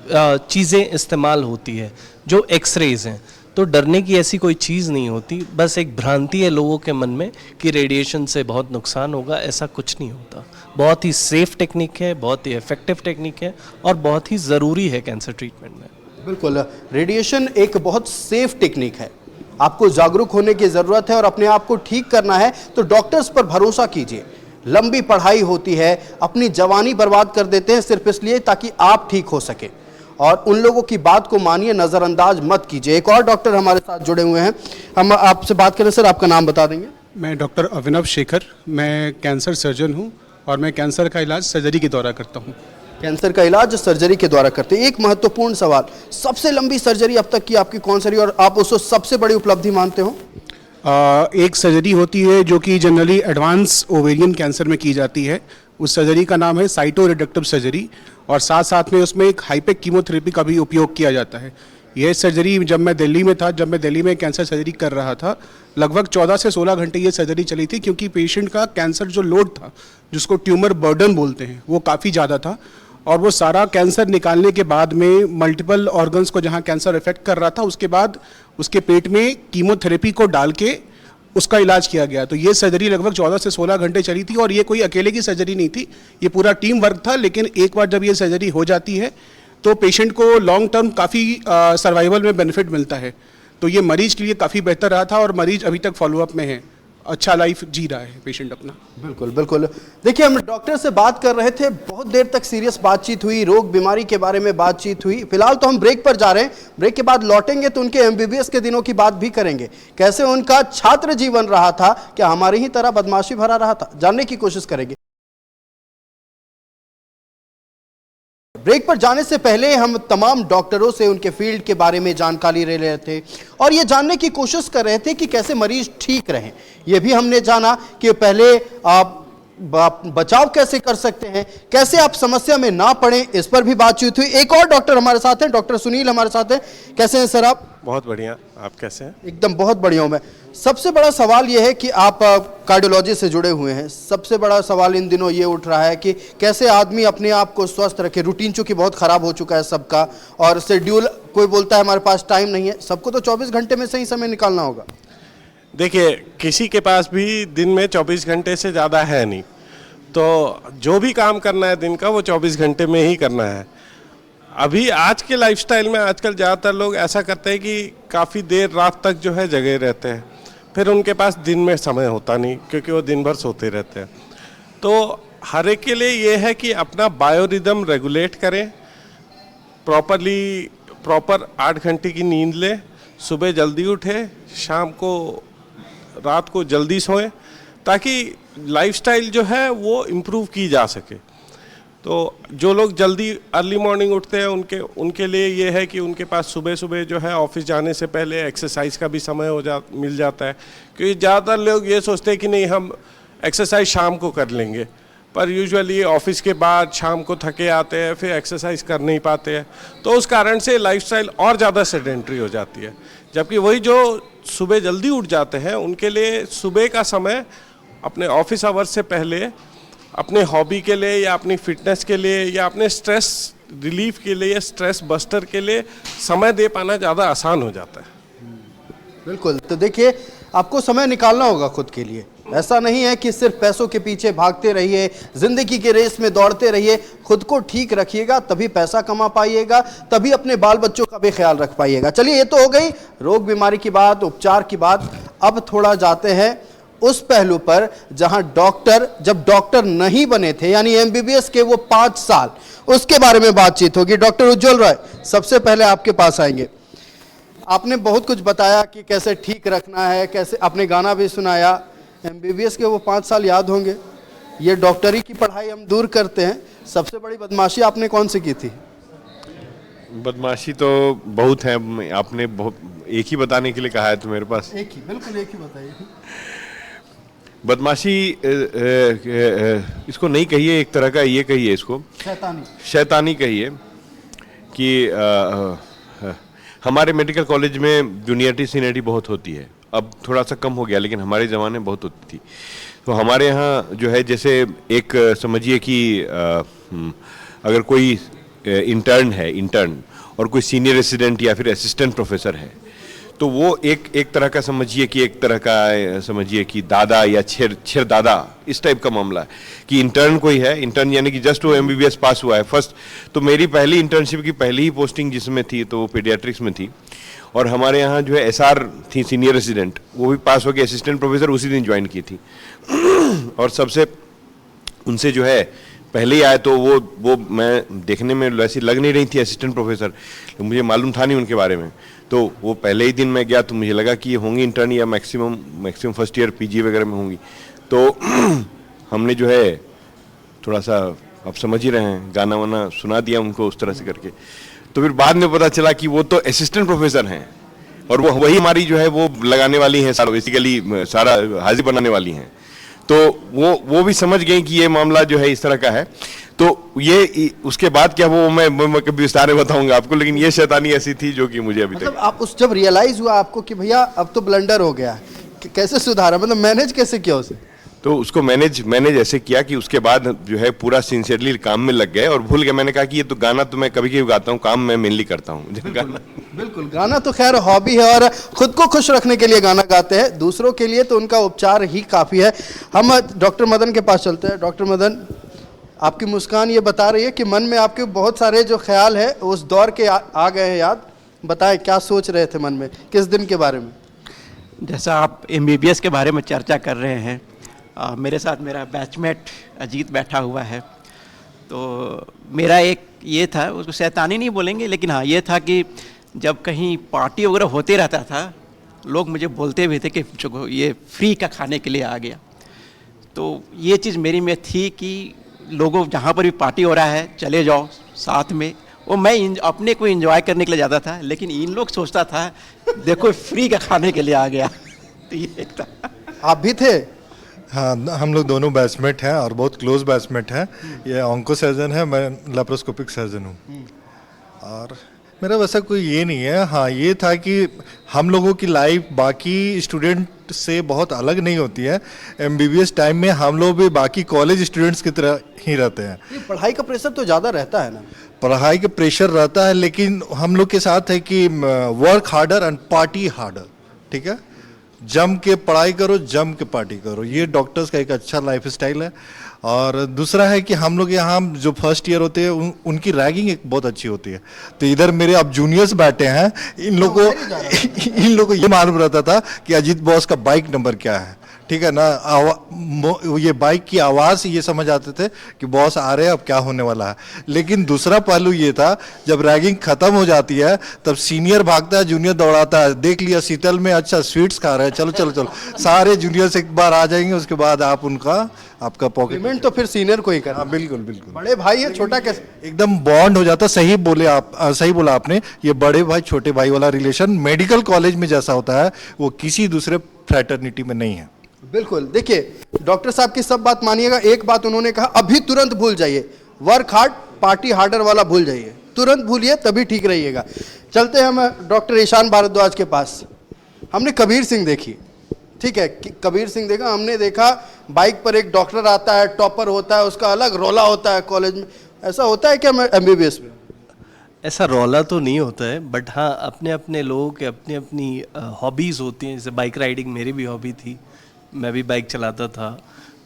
चीज़ें इस्तेमाल होती है जो एक्सरेज हैं। तो डरने की ऐसी कोई चीज़ नहीं होती, बस एक भ्रांति है लोगों के मन में कि रेडिएशन से बहुत नुकसान होगा, ऐसा कुछ नहीं होता। बहुत ही सेफ टेक्निक है, बहुत ही इफ़ेक्टिव टेक्निक है और बहुत ही ज़रूरी है कैंसर ट्रीटमेंट में। बिल्कुल, रेडिएशन एक बहुत सेफ टेक्निक है। आपको जागरूक होने की ज़रूरत है और अपने आप को ठीक करना है तो डॉक्टर्स पर भरोसा कीजिए। लंबी पढ़ाई होती है, अपनी जवानी बर्बाद कर देते हैं सिर्फ इसलिए ताकि आप ठीक हो सके, और उन लोगों की बात को मानिए, नज़रअंदाज मत कीजिए। एक और डॉक्टर हमारे साथ जुड़े हुए हैं, हम आपसे बात करें। सर, आपका नाम बता देंगे? मैं डॉक्टर अभिनव शेखर, मैं कैंसर सर्जन हूं और मैं कैंसर का इलाज सर्जरी के द्वारा करता हूं। कैंसर का इलाज सर्जरी के द्वारा करते हैं। एक महत्वपूर्ण सवाल, सबसे लंबी सर्जरी अब तक की आपकी कौन सी रही और आप उसको सबसे बड़ी उपलब्धि मानते हो? एक सर्जरी होती है जो कि जनरली एडवांस ओवेरियन कैंसर में की जाती है। उस सर्जरी का नाम है साइटो रिडक्टिव सर्जरी, और साथ साथ में उसमें एक हाईपेक कीमोथेरेपी का भी उपयोग किया जाता है। यह सर्जरी जब मैं दिल्ली में कैंसर सर्जरी कर रहा था, लगभग 14 से 16 घंटे ये सर्जरी चली थी, क्योंकि पेशेंट का कैंसर जो लोड था, जिसको ट्यूमर बर्डन बोलते हैं, वो काफ़ी ज़्यादा था। और वो सारा कैंसर निकालने के बाद में मल्टीपल ऑर्गन्स को जहाँ कैंसर इफेक्ट कर रहा था, उसके बाद उसके पेट में कीमोथेरेपी को डाल के उसका इलाज किया गया। तो ये सर्जरी लगभग 14 से 16 घंटे चली थी, और ये कोई अकेले की सर्जरी नहीं थी, ये पूरा टीम वर्क था। लेकिन एक बार जब ये सर्जरी हो जाती है तो पेशेंट को लॉन्ग टर्म काफ़ी सर्वाइवल में बेनिफिट मिलता है। तो ये मरीज के लिए काफ़ी बेहतर रहा था, और मरीज अभी तक फॉलोअप में है, अच्छा लाइफ जी रहा है पेशेंट अपना। बिल्कुल बिल्कुल। देखिए, हम डॉक्टर से बात कर रहे थे, बहुत देर तक सीरियस बातचीत हुई, रोग बीमारी के बारे में बातचीत हुई। फिलहाल तो हम ब्रेक पर जा रहे हैं, ब्रेक के बाद लौटेंगे तो उनके एमबीबीएस के दिनों की बात भी करेंगे। कैसे उनका छात्र जीवन रहा था, क्या हमारी ही तरह बदमाशी भरा रहा था, जानने की कोशिश करेंगे। ब्रेक पर जाने से पहले हम तमाम डॉक्टरों से उनके फील्ड के बारे में जानकारी ले रहे थे और ये जानने की कोशिश कर रहे थे कि कैसे मरीज ठीक रहें। ये भी हमने जाना कि पहले आप बचाव कैसे कर सकते हैं, कैसे आप समस्या में ना पड़े, इस पर भी बातचीत हुई। एक और डॉक्टर हमारे साथ हैं, डॉक्टर सुनील हमारे साथ हैं। कैसे हैं सर आप? बहुत बढ़िया, आप कैसे हैं? एकदम बहुत बढ़िया हूं मैं। सबसे बड़ा सवाल यह है कि आप कार्डियोलॉजी से जुड़े हुए हैं, सबसे बड़ा सवाल इन दिनों ये उठ रहा है कि कैसे आदमी अपने आप को स्वस्थ रखे। रूटीन चूंकि बहुत ख़राब हो चुका है सबका, और शेड्यूल, कोई बोलता है हमारे पास टाइम नहीं है, सबको तो 24 घंटे में सही समय निकालना होगा। देखिए, किसी के पास भी दिन में 24 घंटे से ज़्यादा है नहीं, तो जो भी काम करना है दिन का वो 24 घंटे में ही करना है। अभी आज के लाइफस्टाइल में आजकल ज़्यादातर लोग ऐसा करते हैं कि काफ़ी देर रात तक जो है जगे रहते हैं, फिर उनके पास दिन में समय होता नहीं क्योंकि वो दिन भर सोते रहते हैं। तो हर एक के लिए ये है कि अपना बायोरिदम रेगुलेट करें, प्रॉपर 8 घंटे की नींद लें, सुबह जल्दी उठे, शाम को रात को जल्दी सोएं, ताकि लाइफस्टाइल जो है वो इम्प्रूव की जा सके। तो जो लोग जल्दी अर्ली मॉर्निंग उठते हैं उनके लिए ये है कि उनके पास सुबह सुबह जो है ऑफिस जाने से पहले एक्सरसाइज का भी समय मिल जाता है, क्योंकि ज़्यादातर लोग ये सोचते हैं कि नहीं हम एक्सरसाइज शाम को कर लेंगे, पर यूजुअली ऑफिस के बाद शाम को थके आते हैं, फिर एक्सरसाइज कर नहीं पाते हैं, तो उस कारण से लाइफस्टाइल और ज़्यादा सेडेंट्री हो जाती है। जबकि वही जो सुबह जल्दी उठ जाते हैं उनके लिए सुबह का समय अपने ऑफिस आवर्स से पहले अपने हॉबी के लिए या अपनी फिटनेस के लिए या अपने स्ट्रेस रिलीफ के लिए, स्ट्रेस बस्टर के लिए समय दे पाना ज़्यादा आसान हो जाता है। बिल्कुल। तो देखिए, आपको समय निकालना होगा खुद के लिए। ऐसा नहीं है कि सिर्फ पैसों के पीछे भागते रहिए, जिंदगी के रेस में दौड़ते रहिए। खुद को ठीक रखिएगा, तभी पैसा कमा पाइएगा, तभी अपने बाल बच्चों का भी ख्याल रख पाइएगा। चलिए, ये तो हो गई रोग बीमारी की बात, उपचार की बात। अब थोड़ा जाते हैं उस पहलू पर जहां जब डॉक्टर नहीं बने थे, यानी एमबीबीएस के वो 5 साल, उसके बारे में बातचीत होगी। डॉक्टर उज्जवल रॉय, सबसे पहले आपके पास आएंगे। आपने बहुत कुछ बताया कि कैसे ठीक रखना है, कैसे आपने गाना भी सुनाया। एमबीबीएस के वो 5 साल याद होंगे। ये डॉक्टरी की पढ़ाई हम दूर करते हैं, सबसे बड़ी बदमाशी आपने कौन सी की थी? बदमाशी तो बहुत है, आपने एक ही बताने के लिए कहा है तो मेरे पास एक ही, बिल्कुल एक ही बताइए। बदमाशी इसको नहीं कहिए, एक तरह का ये कहिए, इसको शैतानी कहिए कि हमारे मेडिकल कॉलेज में जूनियरिटी सीनियरिटी बहुत होती है। अब थोड़ा सा कम हो गया, लेकिन हमारे ज़माने में बहुत होती थी। तो हमारे यहाँ जो है, जैसे एक समझिए कि अगर कोई इंटर्न है, इंटर्न, और कोई सीनियर रेसिडेंट या फिर असिस्टेंट प्रोफेसर है, तो वो एक तरह का समझिए कि एक तरह का समझिए कि दादा या छेर दादा, इस टाइप का मामला है कि इंटर्न कोई है, इंटर्न यानी कि जस्ट वो MBBS पास हुआ है फर्स्ट। तो मेरी पहली इंटर्नशिप की पहली ही पोस्टिंग जिसमें थी तो वो पीडियाट्रिक्स में थी, और हमारे यहाँ जो है SR थी सीनियर रेसिडेंट, वो भी पास हो गई, असिस्टेंट प्रोफेसर उसी दिन ज्वाइन की थी। और सबसे उनसे जो है पहले ही आए तो वो मैं देखने में वैसी लग नहीं रही थी असिस्टेंट प्रोफेसर, तो मुझे मालूम था नहीं उनके बारे में। तो वो पहले ही दिन मैं गया तो मुझे लगा कि ये होंगी इंटर्न या मैक्सिमम फर्स्ट ईयर PG वगैरह में होंगी। तो हमने जो है थोड़ा सा, आप समझ ही रहे हैं, गाना वाना सुना दिया उनको उस तरह से करके। तो फिर बाद में पता चला कि वो तो असिस्टेंट प्रोफेसर हैं और वो वही हमारी जो है वो लगाने वाली हैं, सारा बेसिकली सारा हाजिर बनाने वाली हैं। तो वो भी समझ गए कि ये मामला जो है इस तरह का है। तो ये उसके बाद क्या वो मैं कभी विस्तार में बताऊंगा आपको, लेकिन ये शैतानी ऐसी थी जो कि मुझे अभी मतलब आप उस जब रियलाइज हुआ आपको कि भैया अब तो ब्लंडर हो गया, कैसे सुधारा, मतलब मैनेज कैसे किया उसे? तो उसको मैनेज ऐसे किया कि उसके बाद जो है पूरा सिंसियरली काम में लग गए और भूल गए। मैंने कहा कि ये तो गाना तो मैं कभी कभी गाता हूँ, काम मैं मेनली करता हूँ। बिल्कुल, गाना तो खैर हॉबी है और खुद को खुश रखने के लिए गाना गाते हैं, दूसरों के लिए तो उनका उपचार ही काफ़ी है। हम डॉक्टर मदन के पास चलते हैं। डॉक्टर मदन, आपकी मुस्कान ये बता रही है कि मन में आपके बहुत सारे जो ख्याल है उस दौर के आ गए हैं याद। बताएं क्या सोच रहे थे मन में, किस दिन के बारे में? जैसा आप MBBS के बारे में चर्चा कर रहे हैं, मेरे साथ मेरा बैचमेट अजीत बैठा हुआ है। तो मेरा एक ये था, उसको शैतानी नहीं बोलेंगे, लेकिन हाँ ये था कि जब कहीं पार्टी वगैरह होते रहता था, लोग मुझे बोलते भी थे कि ये फ्री का खाने के लिए आ गया। तो ये चीज़ मेरी में थी कि लोगों जहाँ पर भी पार्टी हो रहा है चले जाओ साथ में। वो मैं अपने को एंजॉय करने के लिए जाता था, लेकिन इन लोग सोचता था देखो फ्री का खाने के लिए आ गया। तो ये एक था। आप भी थे? हाँ, हम लोग दोनों बैचमेट हैं और बहुत क्लोज बैचमेट हैं। ये ऑन्को सर्जन है, मैं लेप्रोस्कोपिक सर्जन हूँ। और मेरा वैसा कोई ये नहीं है। हाँ, ये था कि हम लोगों की लाइफ बाकी स्टूडेंट से बहुत अलग नहीं होती है। MBBS टाइम में हम लोग भी बाकी कॉलेज स्टूडेंट्स की तरह ही रहते हैं। ये पढ़ाई का प्रेशर तो ज़्यादा रहता है ना? पढ़ाई का प्रेशर रहता है, लेकिन हम लोग के साथ है कि work harder and party harder. ठीक है, जम के पढ़ाई करो, जम के पार्टी करो, ये डॉक्टर्स का एक अच्छा लाइफ स्टाइल है। और दूसरा है कि हम लोग यहाँ जो फर्स्ट ईयर होते हैं उनकी रैगिंग एक बहुत अच्छी होती है। तो इधर मेरे अब जूनियर्स बैठे हैं, इन लोगों को ये मालूम रहता था कि अजीत बॉस का बाइक नंबर क्या है। ठीक है ना, ये बाइक की आवाज़ से ये समझ आते थे कि बॉस आ रहे हैं, अब क्या होने वाला है। लेकिन दूसरा पहलू ये था, जब रैगिंग खत्म हो जाती है तब सीनियर भागता है, जूनियर दौड़ाता है। देख लिया शीतल में, अच्छा स्वीट्स खा रहे हैं, चलो चलो चलो, सारे जूनियर्स एक बार आ जाएंगे, उसके बाद आपका पॉकेट पेमेंट तो फिर सीनियर को ही करना। हाँ, बिल्कुल बिल्कुल। बड़े भाई है, छोटा कैसे? एकदम बॉन्ड हो जाता। सही बोला आपने, ये बड़े भाई छोटे भाई वाला रिलेशन मेडिकल कॉलेज में जैसा होता है वो किसी दूसरे फ्रैटर्निटी में नहीं है। बिल्कुल। देखिए डॉक्टर साहब की सब बात मानिएगा, एक बात उन्होंने कहा, अभी तुरंत भूल जाइए, वर्क हार्ड पार्टी हार्डर वाला भूल जाइए, तुरंत भूलिए तभी ठीक रहिएगा। चलते हैं हम डॉक्टर ईशान भारद्वाज के पास। हमने कबीर सिंह देखी, ठीक है, कबीर सिंह देखा, हमने देखा बाइक पर एक डॉक्टर आता है, टॉपर होता है, उसका अलग रोला होता है कॉलेज में। ऐसा होता है क्या MBBS में? ऐसा रौला तो नहीं होता है, बट हाँ अपने अपने लोगों के अपनी अपनी हॉबीज़ होती हैं। जैसे बाइक राइडिंग मेरी भी हॉबी थी, मैं भी बाइक चलाता था।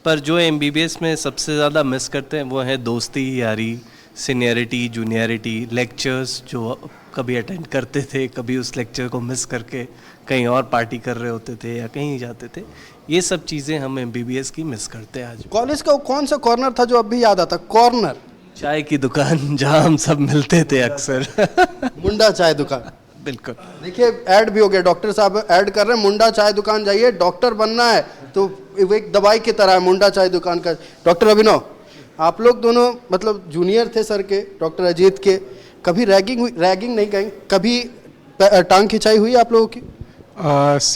पर जो MBBS में सबसे ज़्यादा मिस करते हैं वो है दोस्ती यारी, सीनियरिटी, जूनियरिटी, लेक्चर्स जो कभी अटेंड करते थे, कभी उस लेक्चर को मिस करके कहीं और पार्टी कर रहे होते थे या कहीं जाते थे। ये सब चीज़ें हम MBBS की मिस करते हैं आज। कॉलेज का कौन सा कॉर्नर था जो अब भी याद आता? कॉर्नर, चाय की दुकान जहाँ हम सब मिलते थे अक्सर। मुंडा चाय दुकान। बिल्कुल। देखिए ऐड भी हो गया, डॉक्टर साहब ऐड कर रहे हैं, मुंडा चाय दुकान जाइए, डॉक्टर बनना है तो एक दवाई की तरह है मुंडा चाय दुकान का। डॉक्टर अभिनव, आप लोग दोनों मतलब जूनियर थे सर के, डॉक्टर अजीत के, कभी रैगिंग नहीं कहेंगे, कभी टांग खिंचाई हुई आप लोगों की?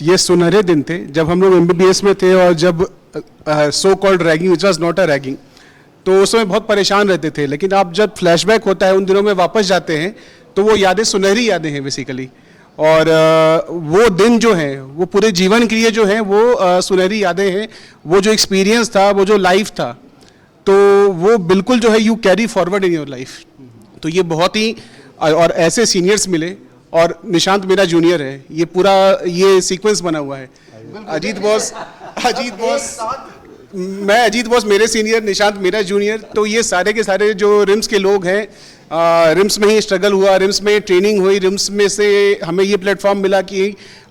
ये सुनहरे दिन थे जब हम लोग MBBS में थे, और जब so called ragging which was not a ragging, तो उस समय बहुत परेशान रहते थे। लेकिन आप जब फ्लैशबैक होता है, उन दिनों में वापस जाते हैं, तो वो यादें सुनहरी यादें हैं बेसिकली। और वो दिन जो हैं वो पूरे जीवन के लिए जो हैं वो सुनहरी यादें हैं। वो जो एक्सपीरियंस था, वो जो लाइफ था, तो वो बिल्कुल जो है you carry forward in your life. तो ये बहुत ही, और ऐसे सीनियर्स मिले, और निशांत मेरा जूनियर है, ये पूरा ये सीक्वेंस बना हुआ है। अजीत बॉस मैं अजीत बॉस मेरे सीनियर, निशांत मेरा जूनियर, तो ये सारे के सारे जो रिम्स के लोग हैं, रिम्स में ही स्ट्रगल हुआ, रिम्स में ट्रेनिंग हुई, रिम्स में से हमें ये प्लेटफॉर्म मिला कि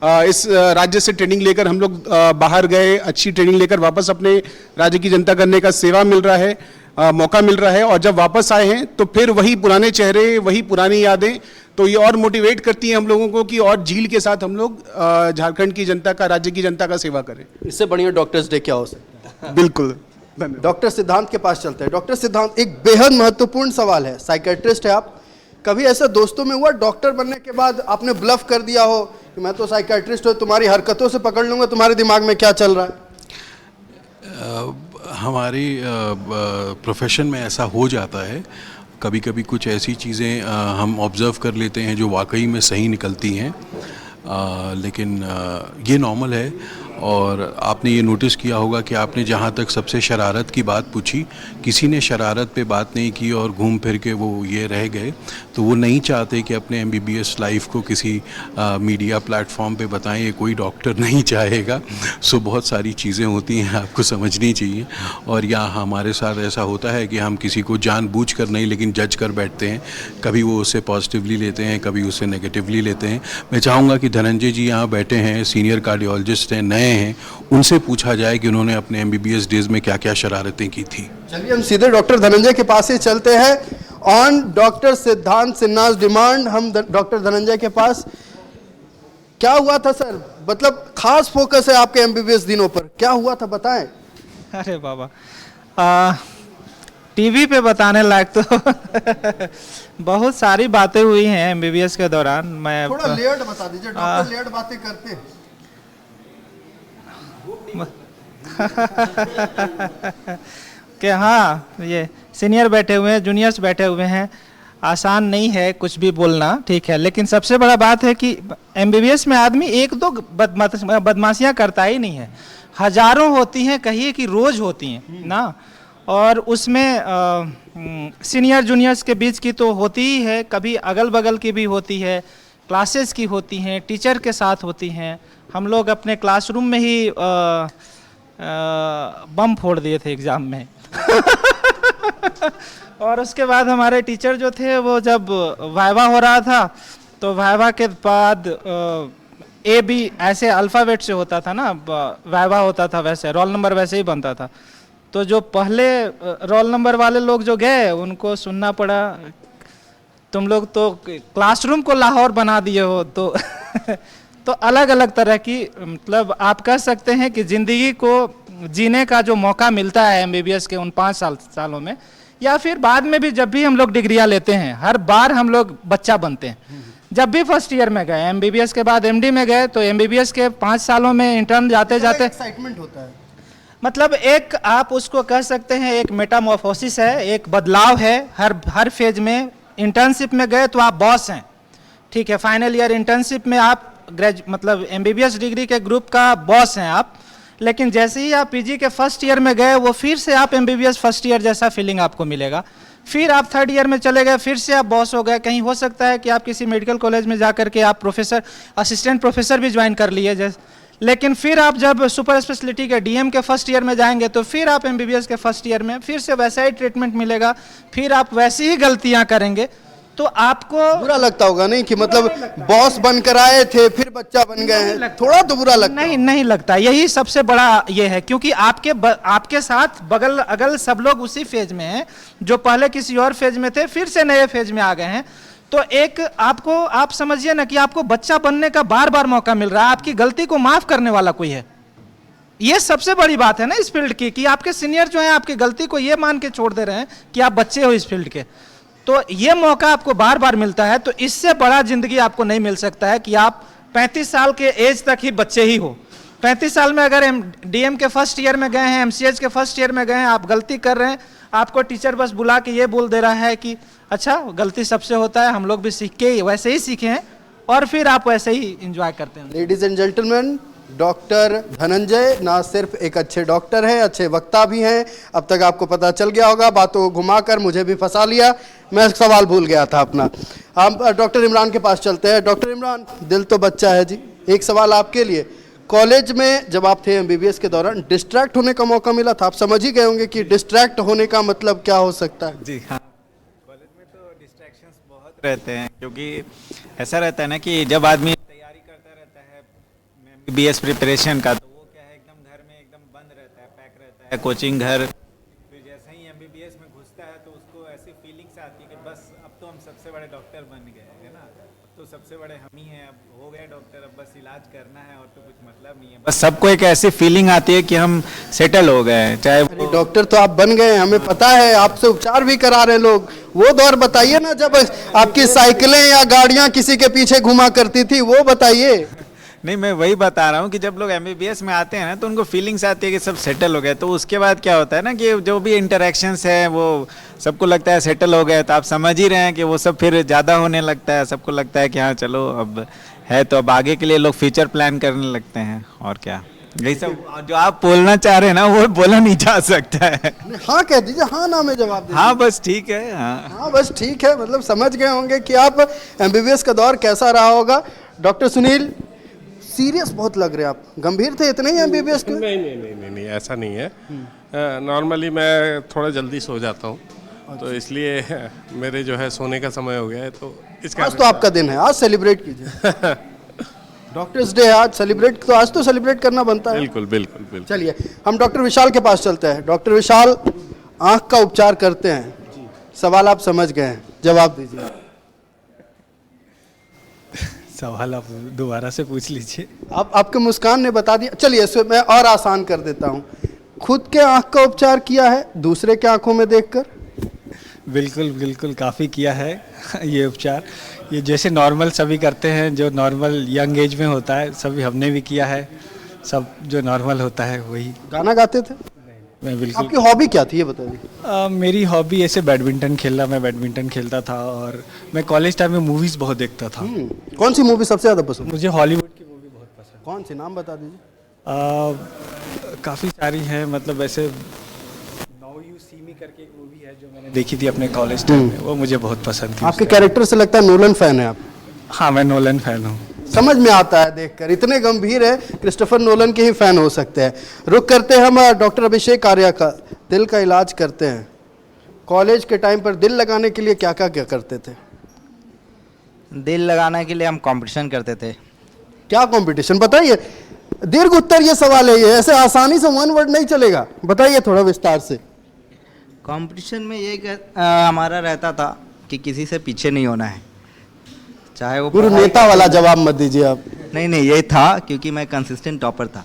इस राज्य से ट्रेनिंग लेकर हम लोग बाहर गए, अच्छी ट्रेनिंग लेकर वापस अपने राज्य की जनता करने का सेवा मिल रहा है, मौका मिल रहा है। और जब वापस आए हैं तो फिर वही पुराने चेहरे, वही पुरानी यादें, तो ये और मोटिवेट करती हैं हम लोगों को कि और झील के साथ हम लोग झारखंड की जनता का, राज्य की जनता का सेवा करें। इससे बढ़िया डॉक्टर्स डे क्या हो सकता है? बिल्कुल। डॉक्टर सिद्धांत के पास चलते हैं। डॉक्टर सिद्धांत, एक बेहद महत्वपूर्ण सवाल है, साइकेट्रिस्ट है आप, कभी ऐसा दोस्तों में हुआ डॉक्टर बनने के बाद आपने ब्लफ कर दिया हो कि मैं तो साइकेट्रिस्ट हूँ, तुम्हारी हरकतों से पकड़ लूंगा तुम्हारे दिमाग में क्या चल रहा है? हमारी प्रोफेशन में ऐसा हो जाता है, कभी कभी कुछ ऐसी चीज़ें हम ऑब्ज़र्व कर लेते हैं जो वाकई में सही निकलती हैं, लेकिन ये नॉर्मल है। और आपने ये नोटिस किया होगा कि आपने जहाँ तक सबसे शरारत की बात पूछी, किसी ने शरारत पे बात नहीं की और घूम फिर के वो ये रह गए, तो वो नहीं चाहते कि अपने MBBS लाइफ को किसी मीडिया प्लेटफॉर्म पे बताएं, ये कोई डॉक्टर नहीं चाहेगा। सो बहुत सारी चीज़ें होती हैं, आपको समझनी चाहिए। और यहाँ हमारे साथ ऐसा होता है कि हम किसी को जानबूझकर नहीं लेकिन जज कर बैठते हैं, कभी वो उसे पॉजिटिवली लेते हैं, कभी उसे नेगेटिवली लेते हैं। मैं चाहूँगा कि धनंजय जी यहाँ बैठे हैं, सीनियर कार्डियोलॉजिस्ट हैं, नए हैं, उनसे पूछा जाए कि उन्होंने अपने MBBS डेज में क्या क्या शरारतें की थी। चलिए हम सीधे डॉक्टर धनंजय के पास ही चलते हैं। ऑन डॉक्टर सिद्धांत सिन्हा's डिमांड हम डॉक्टर धनंजय के पास। क्या हुआ था सर, मतलब खास फोकस है आपके MBBS दिनों पर, क्या हुआ था बताएं। अरे बाबा, टीवी पे बताने लायक तो बहुत सारी बातें हुई हैं MBBS के दौरान। मैं थोड़ा लेयर्ड बता दीजिए, डॉक्टर लेयर्ड बातें करते हैं। कि हाँ, ये सीनियर बैठे हुए हैं, जूनियर्स बैठे हुए हैं, आसान नहीं है कुछ भी बोलना, ठीक है, लेकिन सबसे बड़ा बात है कि MBBS में आदमी एक दो बदमाशियां करता ही नहीं है, हजारों होती हैं, कहिए कि रोज होती हैं ना। और उसमें सीनियर जूनियर्स के बीच की तो होती ही है, कभी अगल बगल की भी होती है, क्लासेस की होती हैं, टीचर के साथ होती हैं। हम लोग अपने क्लासरूम में ही बम फोड़ दिए थे एग्ज़ाम में और उसके बाद हमारे टीचर जो थे वो जब वाइवा हो रहा था तो वाइवा के बाद AB ऐसे अल्फ़ाबेट से होता था ना, वाइवा होता था, वैसे रोल नंबर वैसे ही बनता था। तो जो पहले रोल नंबर वाले लोग जो गए उनको सुनना पड़ा, तुम लोग तो क्लासरूम को लाहौर बना दिए हो। तो अलग अलग तरह की, मतलब आप कह सकते हैं कि ज़िंदगी को जीने का जो मौका मिलता है MBBS के उन 5 सालों में, या फिर बाद में भी जब भी हम लोग डिग्रियां लेते हैं, हर बार हम लोग बच्चा बनते हैं। जब भी फर्स्ट ईयर में गए, MBBS के बाद MD में गए, तो MBBS के 5 सालों में इंटर्न जाते जाते एक्साइटमेंट होता है, मतलब एक आप उसको कह सकते हैं एक मेटामॉर्फोसिस है, एक बदलाव है हर फेज में। इंटर्नशिप में गए तो आप बॉस हैं, ठीक है, फाइनल ईयर इंटर्नशिप में आप मतलब MBBS डिग्री के ग्रुप का बॉस हैं आप, लेकिन जैसे ही आप PG के फर्स्ट ईयर में गए वो फिर से आप MBBS फर्स्ट ईयर जैसा फीलिंग आपको मिलेगा। फिर आप थर्ड ईयर में चले गए, फिर से आप बॉस हो गए। कहीं हो सकता है कि आप किसी मेडिकल कॉलेज में जाकर के आप प्रोफेसर, असिस्टेंट प्रोफेसर भी ज्वाइन कर लिए जैसे, लेकिन फिर आप जब सुपर स्पेशलिटी के DM के फर्स्ट ईयर में जाएंगे तो फिर आप MBBS के फर्स्ट ईयर में फिर से वैसा ही ट्रीटमेंट मिलेगा, फिर आप वैसी ही गलतियां करेंगे। तो आपको बुरा लगता होगा नहीं कि मतलब बॉस बनकर आए थे फिर बच्चा बन गए हैं, थोड़ा तो बुरा लगता है? नहीं लगता, यही सबसे बड़ा ये है, क्योंकि आपके साथ बगल अगल सब लोग उसी फेज में हैं जो पहले किसी और फेज में थे, फिर से नए फेज में आ गए हैं। तो एक आपको, आप समझिए ना कि आपको बच्चा बनने का बार बार मौका मिल रहा है, आपकी गलती को माफ करने वाला कोई है। ये सबसे बड़ी बात है ना इस फील्ड की, कि आपके सीनियर जो हैं आपकी गलती को ये मान के छोड़ दे रहे हैं कि आप बच्चे हो इस फील्ड के। तो ये मौका आपको बार बार मिलता है, तो इससे बड़ा जिंदगी आपको नहीं मिल सकता है कि आप 35 साल के एज तक ही बच्चे ही हो। 35 साल में अगर DM के फर्स्ट ईयर में गए हैं, MCH के फर्स्ट ईयर में गए हैं, आप गलती कर रहे हैं, आपको टीचर बस बुला के ये बोल दे रहा है कि अच्छा गलती सबसे होता है, हम लोग भी सीख के वैसे ही सीखे हैं, और फिर आप वैसे ही इंजॉय करते हैं। Ladies and gentleman, doctor Dhananjay ना सिर्फ एक अच्छे डॉक्टर हैं, अच्छे वक्ता भी हैं। अब तक आपको पता चल गया होगा, बातों को घुमाकर मुझे भी फंसा लिया, मैं सवाल भूल गया था अपना। हम डॉक्टर इमरान के पास चलते हैं। डॉक्टर इमरान, दिल तो बच्चा है जी, एक सवाल आपके लिए। कॉलेज में जब आप थे एमबीबीएस के दौरान डिस्ट्रैक्ट होने का मौका मिला था? आप समझ ही गए होंगे कि डिस्ट्रैक्ट होने का मतलब क्या हो सकता है। जी हाँ, कॉलेज में तो डिस्ट्रैक्शंस बहुत रहते हैं, क्योंकि ऐसा रहता है ना कि जब आदमी तैयारी करता रहता है एमबीबीएस प्रिपरेशन का, तो वो क्या है एकदम घर में एकदम बंद रहता है, पैक रहता है कोचिंग घर। फिर जैसे ही एमबीबीएस में घुसता है तो उसको ऐसी फीलिंग्स आती है कि बस अब तो हम सबसे बड़े डॉक्टर बन गए, है ना, अब तो सबसे बड़े हम ही हैं, अब हो गए डॉक्टर, अब बस इलाज करना है और तो कुछ मतलब नहीं है। बस सबको एक ऐसी फीलिंग आती है कि हम सेटल हो गए हैं। चाहे डॉक्टर तो आप बन गए, हमें पता है, आपसे उपचार भी करा रहे लोग। वो दौर बताइए ना जब आपकी साइकिलें या गाड़ियां किसी के पीछे घुमा करती थी, वो बताइए। नहीं, मैं वही बता रहा हूँ कि जब लोग एमबीबीएस में आते हैं ना तो उनको फीलिंग्स आती है कि सब सेटल हो गए, तो उसके बाद क्या होता है ना कि जो भी इंटरेक्शंस है वो सबको लगता है सेटल हो गए। तो आप समझ ही रहे हैं कि वो सब फिर ज़्यादा होने लगता है, सबको लगता है कि हाँ चलो अब है, तो अब आगे के लिए लोग फ्यूचर प्लान करने लगते हैं। और क्या, यही सब जो आप बोलना चाह रहे हैं ना वो बोला नहीं जा सकता है। हाँ कह दीजिए, हाँ ना में जवाब दीजिए। हाँ बस ठीक है, हाँ बस ठीक है, मतलब समझ गए होंगे कि आप एमबीबीएस का दौर कैसा रहा होगा। डॉक्टर सुनील, सीरियस बहुत लग रहे हैं आप, गंभीर थे इतने ही एमबीबीएस के? नहीं, ऐसा नहीं है। नॉर्मली मैं थोड़ा जल्दी सो जाता हूँ, तो इसलिए मेरे जो है सोने का समय हो गया है, तो इसका आज तो आपका दिन है, आज सेलिब्रेट कीजिए। डॉक्टर्स डे आज सेलिब्रेट, तो आज तो सेलिब्रेट करना बनता है। बिल्कुल बिल्कुल बिल्कुल। चलिए हम डॉक्टर विशाल के पास चलते हैं। डॉक्टर विशाल, आंख का उपचार करते हैं, सवाल आप समझ गए हैं, जवाब दीजिए। सवाल आप दोबारा से पूछ लीजिए। आप आपके मुस्कान ने बता दिया। चलिए इसमें मैं और आसान कर देता हूँ। खुद के आंख का उपचार किया है दूसरे के आंखों में देखकर? बिल्कुल बिल्कुल, काफ़ी किया है ये उपचार। ये जैसे नॉर्मल सभी करते हैं, जो नॉर्मल यंग एज में होता है, सभी हमने भी किया है, सब जो नॉर्मल होता है वही। गाना गाते थे? मैं बिल्कुल। आपकी हॉबी क्या थी ये बताइए। मेरी हॉबी ऐसे बैडमिंटन खेलना, मैं बैडमिंटन खेलता था और मैं कॉलेज टाइम में मूवीज़ बहुत देखता था। कौन सी मूवी सबसे ज़्यादा पसंद? मुझे हॉलीवुड की मूवी बहुत पसंद। कौन सी, नाम बता दीजिए। काफ़ी सारी हैं, मतलब ऐसे नाउ यू सी मी करके एक मूवी है जो मैंने देखी थी अपने कॉलेज टाइम में, वो मुझे बहुत पसंद थी। आपके कैरेक्टर से लगता है नोलन फैन है आप? हाँ, मैं नोलन फैन हूँ। समझ में आता है देखकर, इतने गंभीर है, क्रिस्टोफर नोलन के ही फैन हो सकते हैं। रुक करते हैं हम डॉक्टर अभिषेक आर्या का। दिल का इलाज करते हैं, कॉलेज के टाइम पर दिल लगाने के लिए क्या क्या करते थे? दिल लगाने के लिए हम कंपटीशन करते थे। क्या कंपटीशन, बताइए। दीर्घ उत्तर ये सवाल है, ये ऐसे आसानी से वन वर्ड नहीं चलेगा, बताइए थोड़ा विस्तार से। कंपटीशन में ये हमारा रहता था कि किसी से पीछे नहीं होना है, चाहे वो गुरु नेता वाला जवाब मत दीजिए आप। नहीं, यही था क्योंकि मैं कंसिस्टेंट टॉपर था।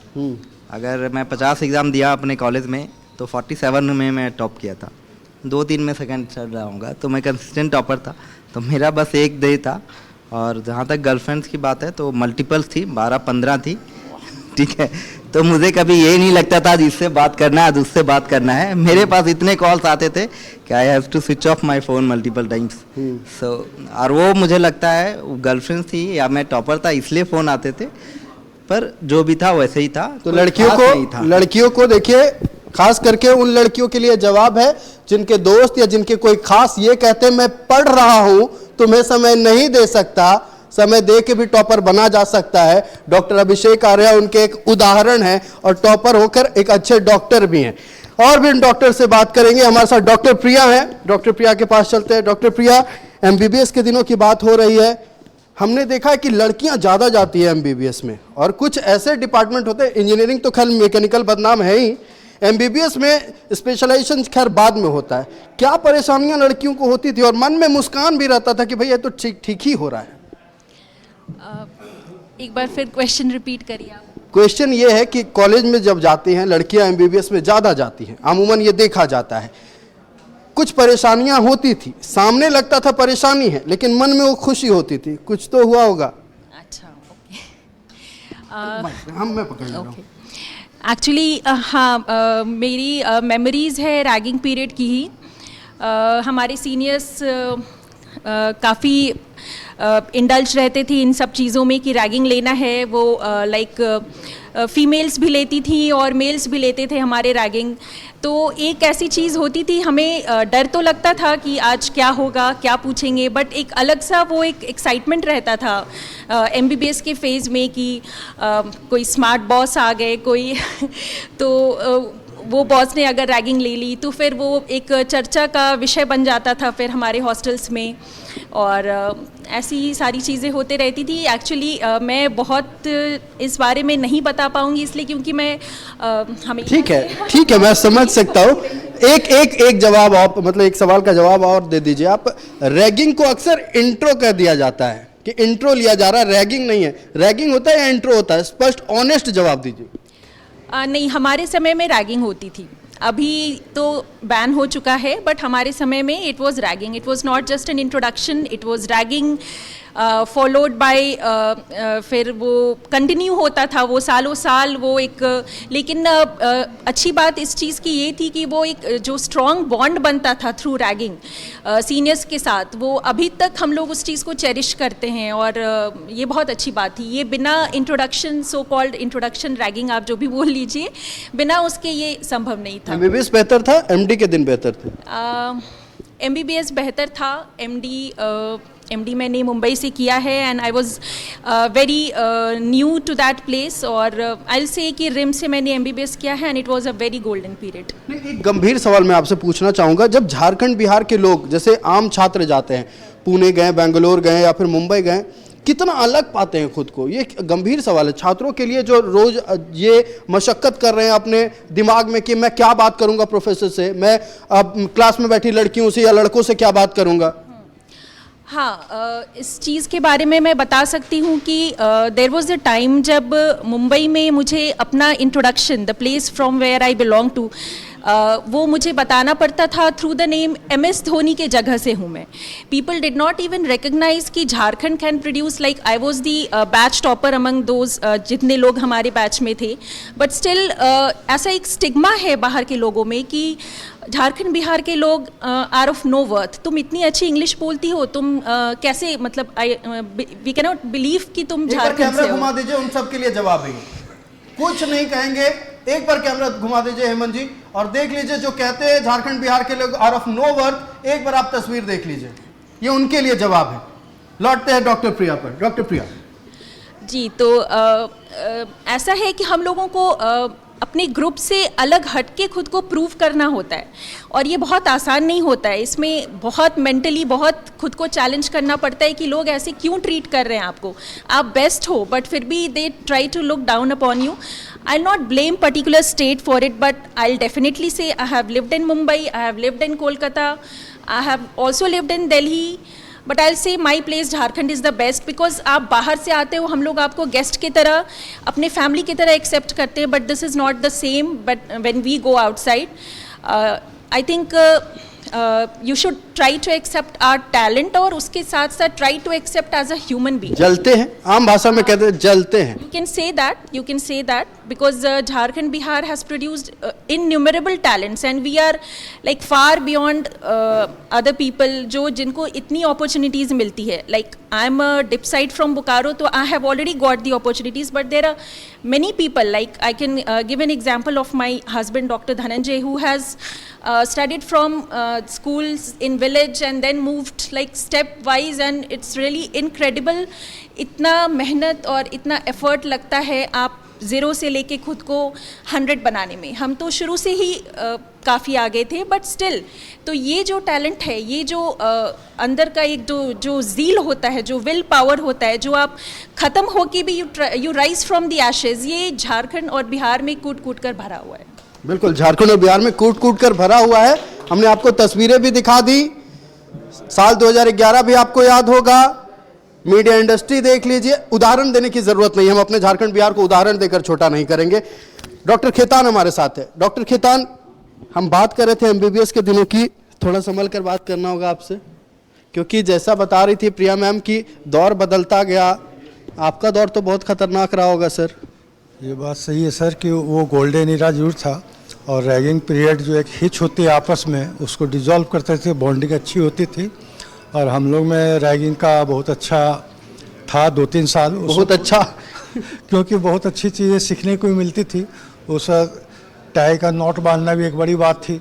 अगर मैं 50 एग्ज़ाम दिया अपने कॉलेज में तो 47 में मैं टॉप किया था। 2-3 में सेकंड चल रहा हूँगा, तो मैं कंसिस्टेंट टॉपर था। तो मेरा बस एक डे था। और जहाँ तक गर्लफ्रेंड्स की बात है तो मल्टीपल्स थी, 12-15 थी, ठीक है। तो मुझे कभी ये नहीं लगता था जिससे बात करना है उससे बात करना है। मेरे पास इतने कॉल्स आते थे कि I have to switch off my phone multiple times. So और वो मुझे लगता है गर्लफ्रेंड्स थी या मैं टॉपर था इसलिए फ़ोन आते थे, पर जो भी था वैसे ही था। तो लड़कियों को देखिए, खास करके उन लड़कियों के लिए जवाब है जिनके दोस्त या जिनके कोई खास ये कहते हैं मैं पढ़ रहा हूं, तुम्हें समय नहीं दे सकता, समय दे के भी टॉपर बना जा सकता है। डॉक्टर अभिषेक आर्या उनके एक उदाहरण है और टॉपर होकर एक अच्छे डॉक्टर भी हैं। और भी डॉक्टर से बात करेंगे, हमारे साथ डॉक्टर प्रिया हैं। डॉक्टर प्रिया के पास चलते हैं। डॉक्टर प्रिया, एमबीबीएस के दिनों की बात हो रही है, हमने देखा है कि लड़कियां ज़्यादा जाती है एमबीबीएस में, और कुछ ऐसे डिपार्टमेंट होते हैं, इंजीनियरिंग तो खैर मैकेनिकल बदनाम है ही, एमबीबीएस में स्पेशलाइजेशन खैर बाद में होता है। क्या परेशानियां लड़कियों को होती थी और मन में मुस्कान भी रहता था कि भाई ये तो ठीक ही हो रहा है? एक बार फिर क्वेश्चन रिपीट करिए आप। क्वेश्चन ये है कि कॉलेज में जब जाती हैं लड़कियां, एमबीबीएस में ज़्यादा जाती हैं, अमूमन ये देखा जाता है, कुछ परेशानियां होती थी, सामने लगता था परेशानी है लेकिन मन में वो खुशी होती थी, कुछ तो हुआ होगा। अच्छा, ओके। मैं पकड़ रहा हूँ। एक्चुअली हाँ, मेरी मेमोरीज़ है रैगिंग पीरियड की ही। हमारे सीनियर्स काफ़ी इंडल्ज रहते थे इन सब चीज़ों में कि रैगिंग लेना है, वो लाइक फीमेल्स भी लेती थी और मेल्स भी लेते थे हमारे रैगिंग। तो एक ऐसी चीज़ होती थी, हमें डर तो लगता था कि आज क्या होगा, क्या पूछेंगे, बट एक अलग सा वो एक एक्साइटमेंट रहता था MBBS के फेज़ में कि कोई स्मार्ट बॉस आ गए कोई तो वो बॉस ने अगर रैगिंग ले ली तो फिर वो एक चर्चा का विषय बन जाता था फिर हमारे हॉस्टल्स में, और ऐसी सारी चीज़ें होते रहती थी। एक्चुअली मैं बहुत इस बारे में नहीं बता पाऊंगी इसलिए क्योंकि मैं हमें ठीक है, मैं समझ सकता हूँ। एक जवाब आप, मतलब एक सवाल का जवाब और दे दीजिए आप। रैगिंग को अक्सर इंट्रो कह दिया जाता है कि इंट्रो लिया जा रहा है, रैगिंग नहीं है। रैगिंग होता है या इंट्रो होता है? स्पष्ट ऑनेस्ट जवाब दीजिए। नहीं, हमारे समय में रैगिंग होती थी, अभी तो बैन हो चुका है, बट हमारे समय में it was ragging. It was not just an introduction, it was ragging followed by फिर वो कंटिन्यू होता था वो सालों साल वो एक। लेकिन अच्छी बात इस चीज़ की ये थी कि वो एक जो स्ट्रॉन्ग बॉन्ड बनता था थ्रू रैगिंग सीनियर्स के साथ, वो अभी तक हम लोग उस चीज़ को चेरिश करते हैं, और ये बहुत अच्छी बात थी। ये बिना introduction, so called introduction ragging आप जो भी बोल लीजिए, बिना उसके ये संभव नहीं था। MBBS बेहतर था, MD के दिन बेहतर थे? MBBS बेहतर था। MD मैंने मुंबई से किया है and I was very new to that place, और आई विल से कि रिम से मैंने MBBS किया है and it was a very golden period. एक गंभीर सवाल मैं आपसे पूछना चाहूँगा। जब झारखंड बिहार के लोग, जैसे आम छात्र जाते हैं, पुणे गए, बेंगलोर गए या फिर मुंबई गए, कितना अलग पाते हैं खुद को? ये गंभीर सवाल है छात्रों के लिए जो रोज ये मशक्कत कर रहे हैं अपने दिमाग में कि मैं क्या बात करूंगा प्रोफेसर से, मैं अब क्लास में बैठी लड़कियों से या लड़कों से क्या बात करूंगा। हाँ, इस चीज़ के बारे में मैं बता सकती हूँ कि देयर वाज अ टाइम जब मुंबई में मुझे अपना introduction, the place from where I belong to, वो मुझे बताना पड़ता था through the name MS Dhoni के जगह से हूँ मैं। People did not even recognise कि Jharkhand can produce, like I was the batch topper among those जितने लोग हमारे बैच में थे, बट स्टिल ऐसा एक स्टिग्मा है बाहर के लोगों में कि झारखंड बिहार के लोग आर ऑफ नो वर्थ। तुम इतनी अच्छी इंग्लिश बोलती हो, तुम कैसे, मतलब वी कैन नॉट बिलीव कि तुम झारखंड से हो। घुमा दीजिए, उन सब के लिए जवाब है, कुछ नहीं कहेंगे। एक बार कैमरा घुमा दीजिए हेमंत जी, और देख लीजिए जो कहते हैं झारखंड बिहार के लोग आर ऑफ नो वर्थ, एक बार आप तस्वीर देख लीजिए, ये उनके लिए जवाब है। लौटते हैं डॉक्टर प्रिया पर। डॉक्टर प्रिया जी, तो ऐसा है कि हम लोगों को अपने ग्रुप से अलग हट के खुद को प्रूव करना होता है, और ये बहुत आसान नहीं होता है। इसमें बहुत मेंटली बहुत खुद को चैलेंज करना पड़ता है कि लोग ऐसे क्यों ट्रीट कर रहे हैं आपको। आप बेस्ट हो बट फिर भी they try to look down upon you. I not blame particular state for it, but I will definitely say I have lived in Mumbai, I have lived in Kolkata, I have also lived in Delhi, but I will say my place Jharkhand is the best, because आप बाहर से आते हो, हम लोग आपको गेस्ट की तरह, अपने फैमिली की तरह एक्सेप्ट करते हैं, but this is not the same. But when we go outside, I think you should try to accept our talent, और उसके साथ साथ try to accept as a human being. जलते हैं, आम भाषा में कहते हैं जलते हैं। You can say that because Jharkhand Bihar has produced innumerable talents, and we are like far beyond other people जो जिनको इतनी opportunities मिलती है। Like I'm a dipsite from Bokaro, तो I have already got the opportunities, but there are many people, like I can give an example of my husband Dr. Dhananjay, who has studied from schools in village and then moved like stepwise, and it's really incredible। इतना मेहनत और इतना एफर्ट लगता है आप ज़ीरो से लेके खुद को 100 बनाने में। हम तो शुरू से ही काफ़ी आगे थे, बट स्टिल तो ये जो टैलेंट है, ये जो अंदर का एक जो ज़ील होता है, जो विल पावर होता है, जो आप ख़त्म होके भी you rise from the ashes, ये झारखंड और बिहार में कूट कूट कर भरा हुआ है। बिल्कुल, झारखंड और बिहार में कूट कूट कर भरा हुआ है। हमने आपको तस्वीरें भी दिखा दी, साल 2011 भी आपको याद होगा, मीडिया इंडस्ट्री देख लीजिए। उदाहरण देने की जरूरत नहीं, हम अपने झारखंड बिहार को उदाहरण देकर छोटा नहीं करेंगे। डॉक्टर खेतान हमारे साथ है। डॉक्टर खेतान, हम बात कर रहे थे MBBS के दिनों की, थोड़ा संभल कर बात करना होगा आपसे, क्योंकि जैसा बता रही थी प्रिया मैम की दौर बदलता गया, आपका दौर तो बहुत खतरनाक रहा होगा सर। ये बात सही है सर कि वो गोल्डन इरा जरूर था, और रैगिंग पीरियड जो एक हिच होती है आपस में, उसको डिसॉल्व करते थे, बॉन्डिंग अच्छी होती थी, और हम लोग में रैगिंग का बहुत अच्छा था 2-3 साल। बहुत अच्छा क्योंकि बहुत अच्छी चीज़ें सीखने को मिलती थी। उस टाई का नॉट बांधना भी एक बड़ी बात थी,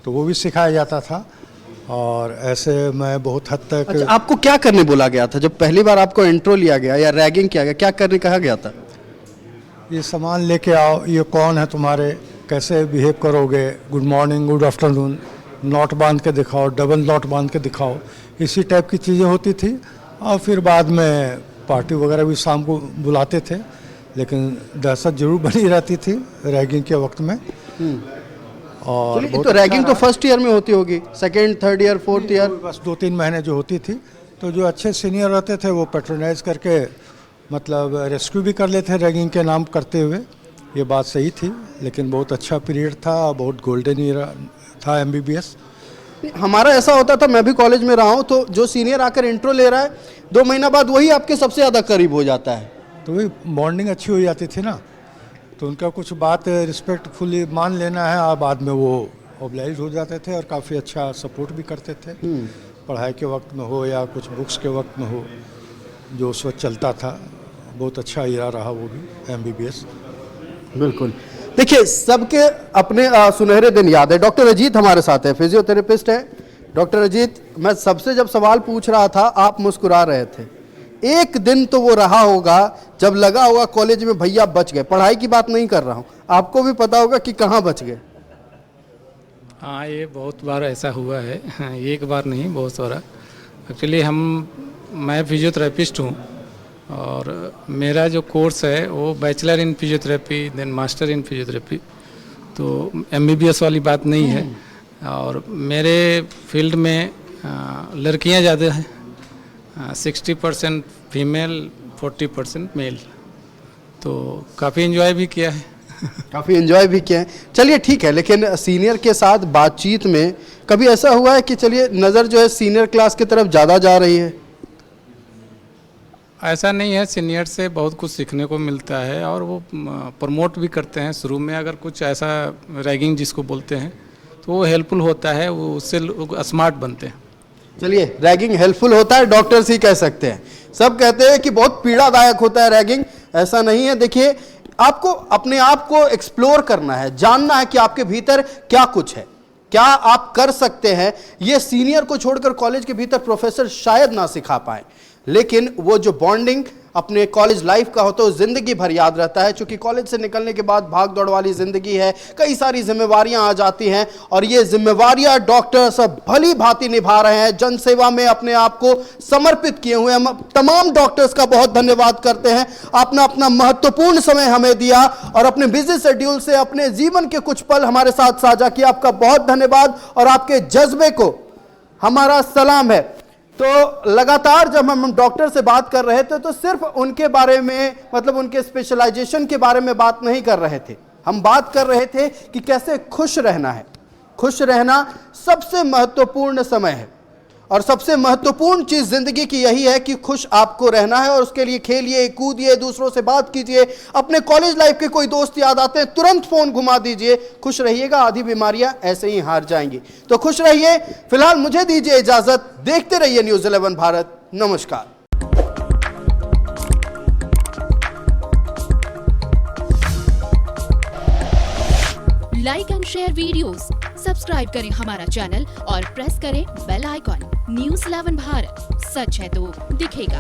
तो वो भी सिखाया जाता था। और ऐसे मैं बहुत हद तक अच्छा, आपको क्या करने बोला गया था जब पहली बार आपको इंट्रो लिया गया या रैगिंग किया गया? क्या करने कहा गया था? ये सामान लेके आओ, ये कौन है तुम्हारे, कैसे बिहेव करोगे, good morning, good afternoon, not बांध के दिखाओ, डबल नॉट बांध के दिखाओ, इसी टाइप की चीज़ें होती थी। और फिर बाद में पार्टी वगैरह भी शाम को बुलाते थे, लेकिन दहशत जरूर बनी रहती थी रैगिंग के वक्त में। और तो रैगिंग तो फर्स्ट ईयर में होती होगी, second, third year, fourth year? बस 2-3 महीने जो होती थी, तो जो अच्छे सीनियर रहते थे वो पैट्रोनाइज करके मतलब रेस्क्यू भी कर लेते हैं रैगिंग के नाम करते हुए। ये बात सही थी, लेकिन बहुत अच्छा पीरियड था, बहुत गोल्डन ईयर था MBBS। हमारा ऐसा होता था, मैं भी कॉलेज में रहा हूँ, तो जो सीनियर आकर इंट्रो ले रहा है 2 महीना बाद वही आपके सबसे ज़्यादा करीब हो जाता है। तो वही बॉन्डिंग अच्छी हो जाती थी ना, तो उनका कुछ बात रिस्पेक्टफुली मान लेना है, और बाद में वो ऑब्लाइज हो जाते थे और काफ़ी अच्छा सपोर्ट भी करते थे, पढ़ाई के वक्त में हो या कुछ बुक्स के वक्त में हो, जो उस वक्त चलता था। बहुत अच्छा ईरा रहा वो भी MBBS। बिल्कुल। देखिए, सबके अपने सुनहरे दिन याद है। डॉक्टर अजीत हमारे साथ है, फिजियोथेरेपिस्ट है। डॉक्टर अजीत, मैं सबसे जब सवाल पूछ रहा था आप मुस्कुरा रहे थे। एक दिन तो वो रहा होगा जब लगा होगा कॉलेज में भैया बच गए, पढ़ाई की बात नहीं कर रहा हूँ, आपको भी पता होगा कि कहाँ बच गए। हाँ, ये बहुत बार ऐसा हुआ है। हाँ, एक बार नहीं, बहुत सारा। एक्चुअली मैं फिजियोथेरेपिस्ट हूँ, और मेरा जो कोर्स है वो bachelor in physiotherapy, then master in physiotherapy, तो MBBS वाली बात नहीं है। और मेरे फील्ड में लड़कियां ज़्यादा हैं, 60% फीमेल, 40% मेल, तो काफ़ी एंजॉय भी किया है। काफ़ी एंजॉय भी किया है। चलिए ठीक है, लेकिन सीनियर के साथ बातचीत में कभी ऐसा हुआ है कि चलिए नज़र जो है सीनियर क्लास की तरफ ज़्यादा जा रही है? ऐसा नहीं है, सीनियर से बहुत कुछ सीखने को मिलता है, और वो प्रमोट भी करते हैं। शुरू में अगर कुछ ऐसा रैगिंग जिसको बोलते हैं, तो वो हेल्पफुल होता है, वो उससे लोग स्मार्ट बनते हैं। चलिए, रैगिंग हेल्पफुल होता है, डॉक्टर्स ही कह सकते हैं। सब कहते हैं कि बहुत पीड़ादायक होता है रैगिंग, ऐसा नहीं है। देखिए, आपको अपने आप को एक्सप्लोर करना है, जानना है कि आपके भीतर क्या कुछ है, क्या आप कर सकते हैं। ये सीनियर को छोड़कर कॉलेज के भीतर प्रोफेसर शायद ना सिखा पाए, लेकिन वो जो बॉन्डिंग अपने कॉलेज लाइफ का होता है वो जिंदगी भर याद रहता है। क्योंकि कॉलेज से निकलने के बाद भाग दौड़ वाली जिंदगी है, कई सारी जिम्मेवारियां आ जाती हैं, और ये जिम्मेवारियां डॉक्टर सब भली भांति निभा रहे हैं, जनसेवा में अपने आप को समर्पित किए हुए। हम तमाम डॉक्टर्स का बहुत धन्यवाद करते हैं, आपने अपना महत्वपूर्ण समय हमें दिया और अपने बिजी शेड्यूल से अपने जीवन के कुछ पल हमारे साथ साझा किया। आपका बहुत धन्यवाद, और आपके जज्बे को हमारा सलाम है। तो लगातार जब हम डॉक्टर से बात कर रहे थे, तो सिर्फ उनके बारे में, मतलब उनके स्पेशलाइजेशन के बारे में बात नहीं कर रहे थे, हम बात कर रहे थे कि कैसे खुश रहना है। खुश रहना सबसे महत्वपूर्ण समय है, और सबसे महत्वपूर्ण चीज जिंदगी की यही है कि खुश आपको रहना है, और उसके लिए खेलिए, कूदिए, दूसरों से बात कीजिए। अपने कॉलेज लाइफ के कोई दोस्त याद आते हैं, तुरंत फोन घुमा दीजिए, खुश रहिएगा, आधी बीमारियां ऐसे ही हार जाएंगी। तो खुश रहिए। फिलहाल मुझे दीजिए इजाजत, देखते रहिए न्यूज़ 11 भारत। नमस्कार। Like and share videos, subscribe करें हमारा चैनल और प्रेस करें बेल आइकॉन। न्यूज़ 11 भारत, सच है तो दिखेगा।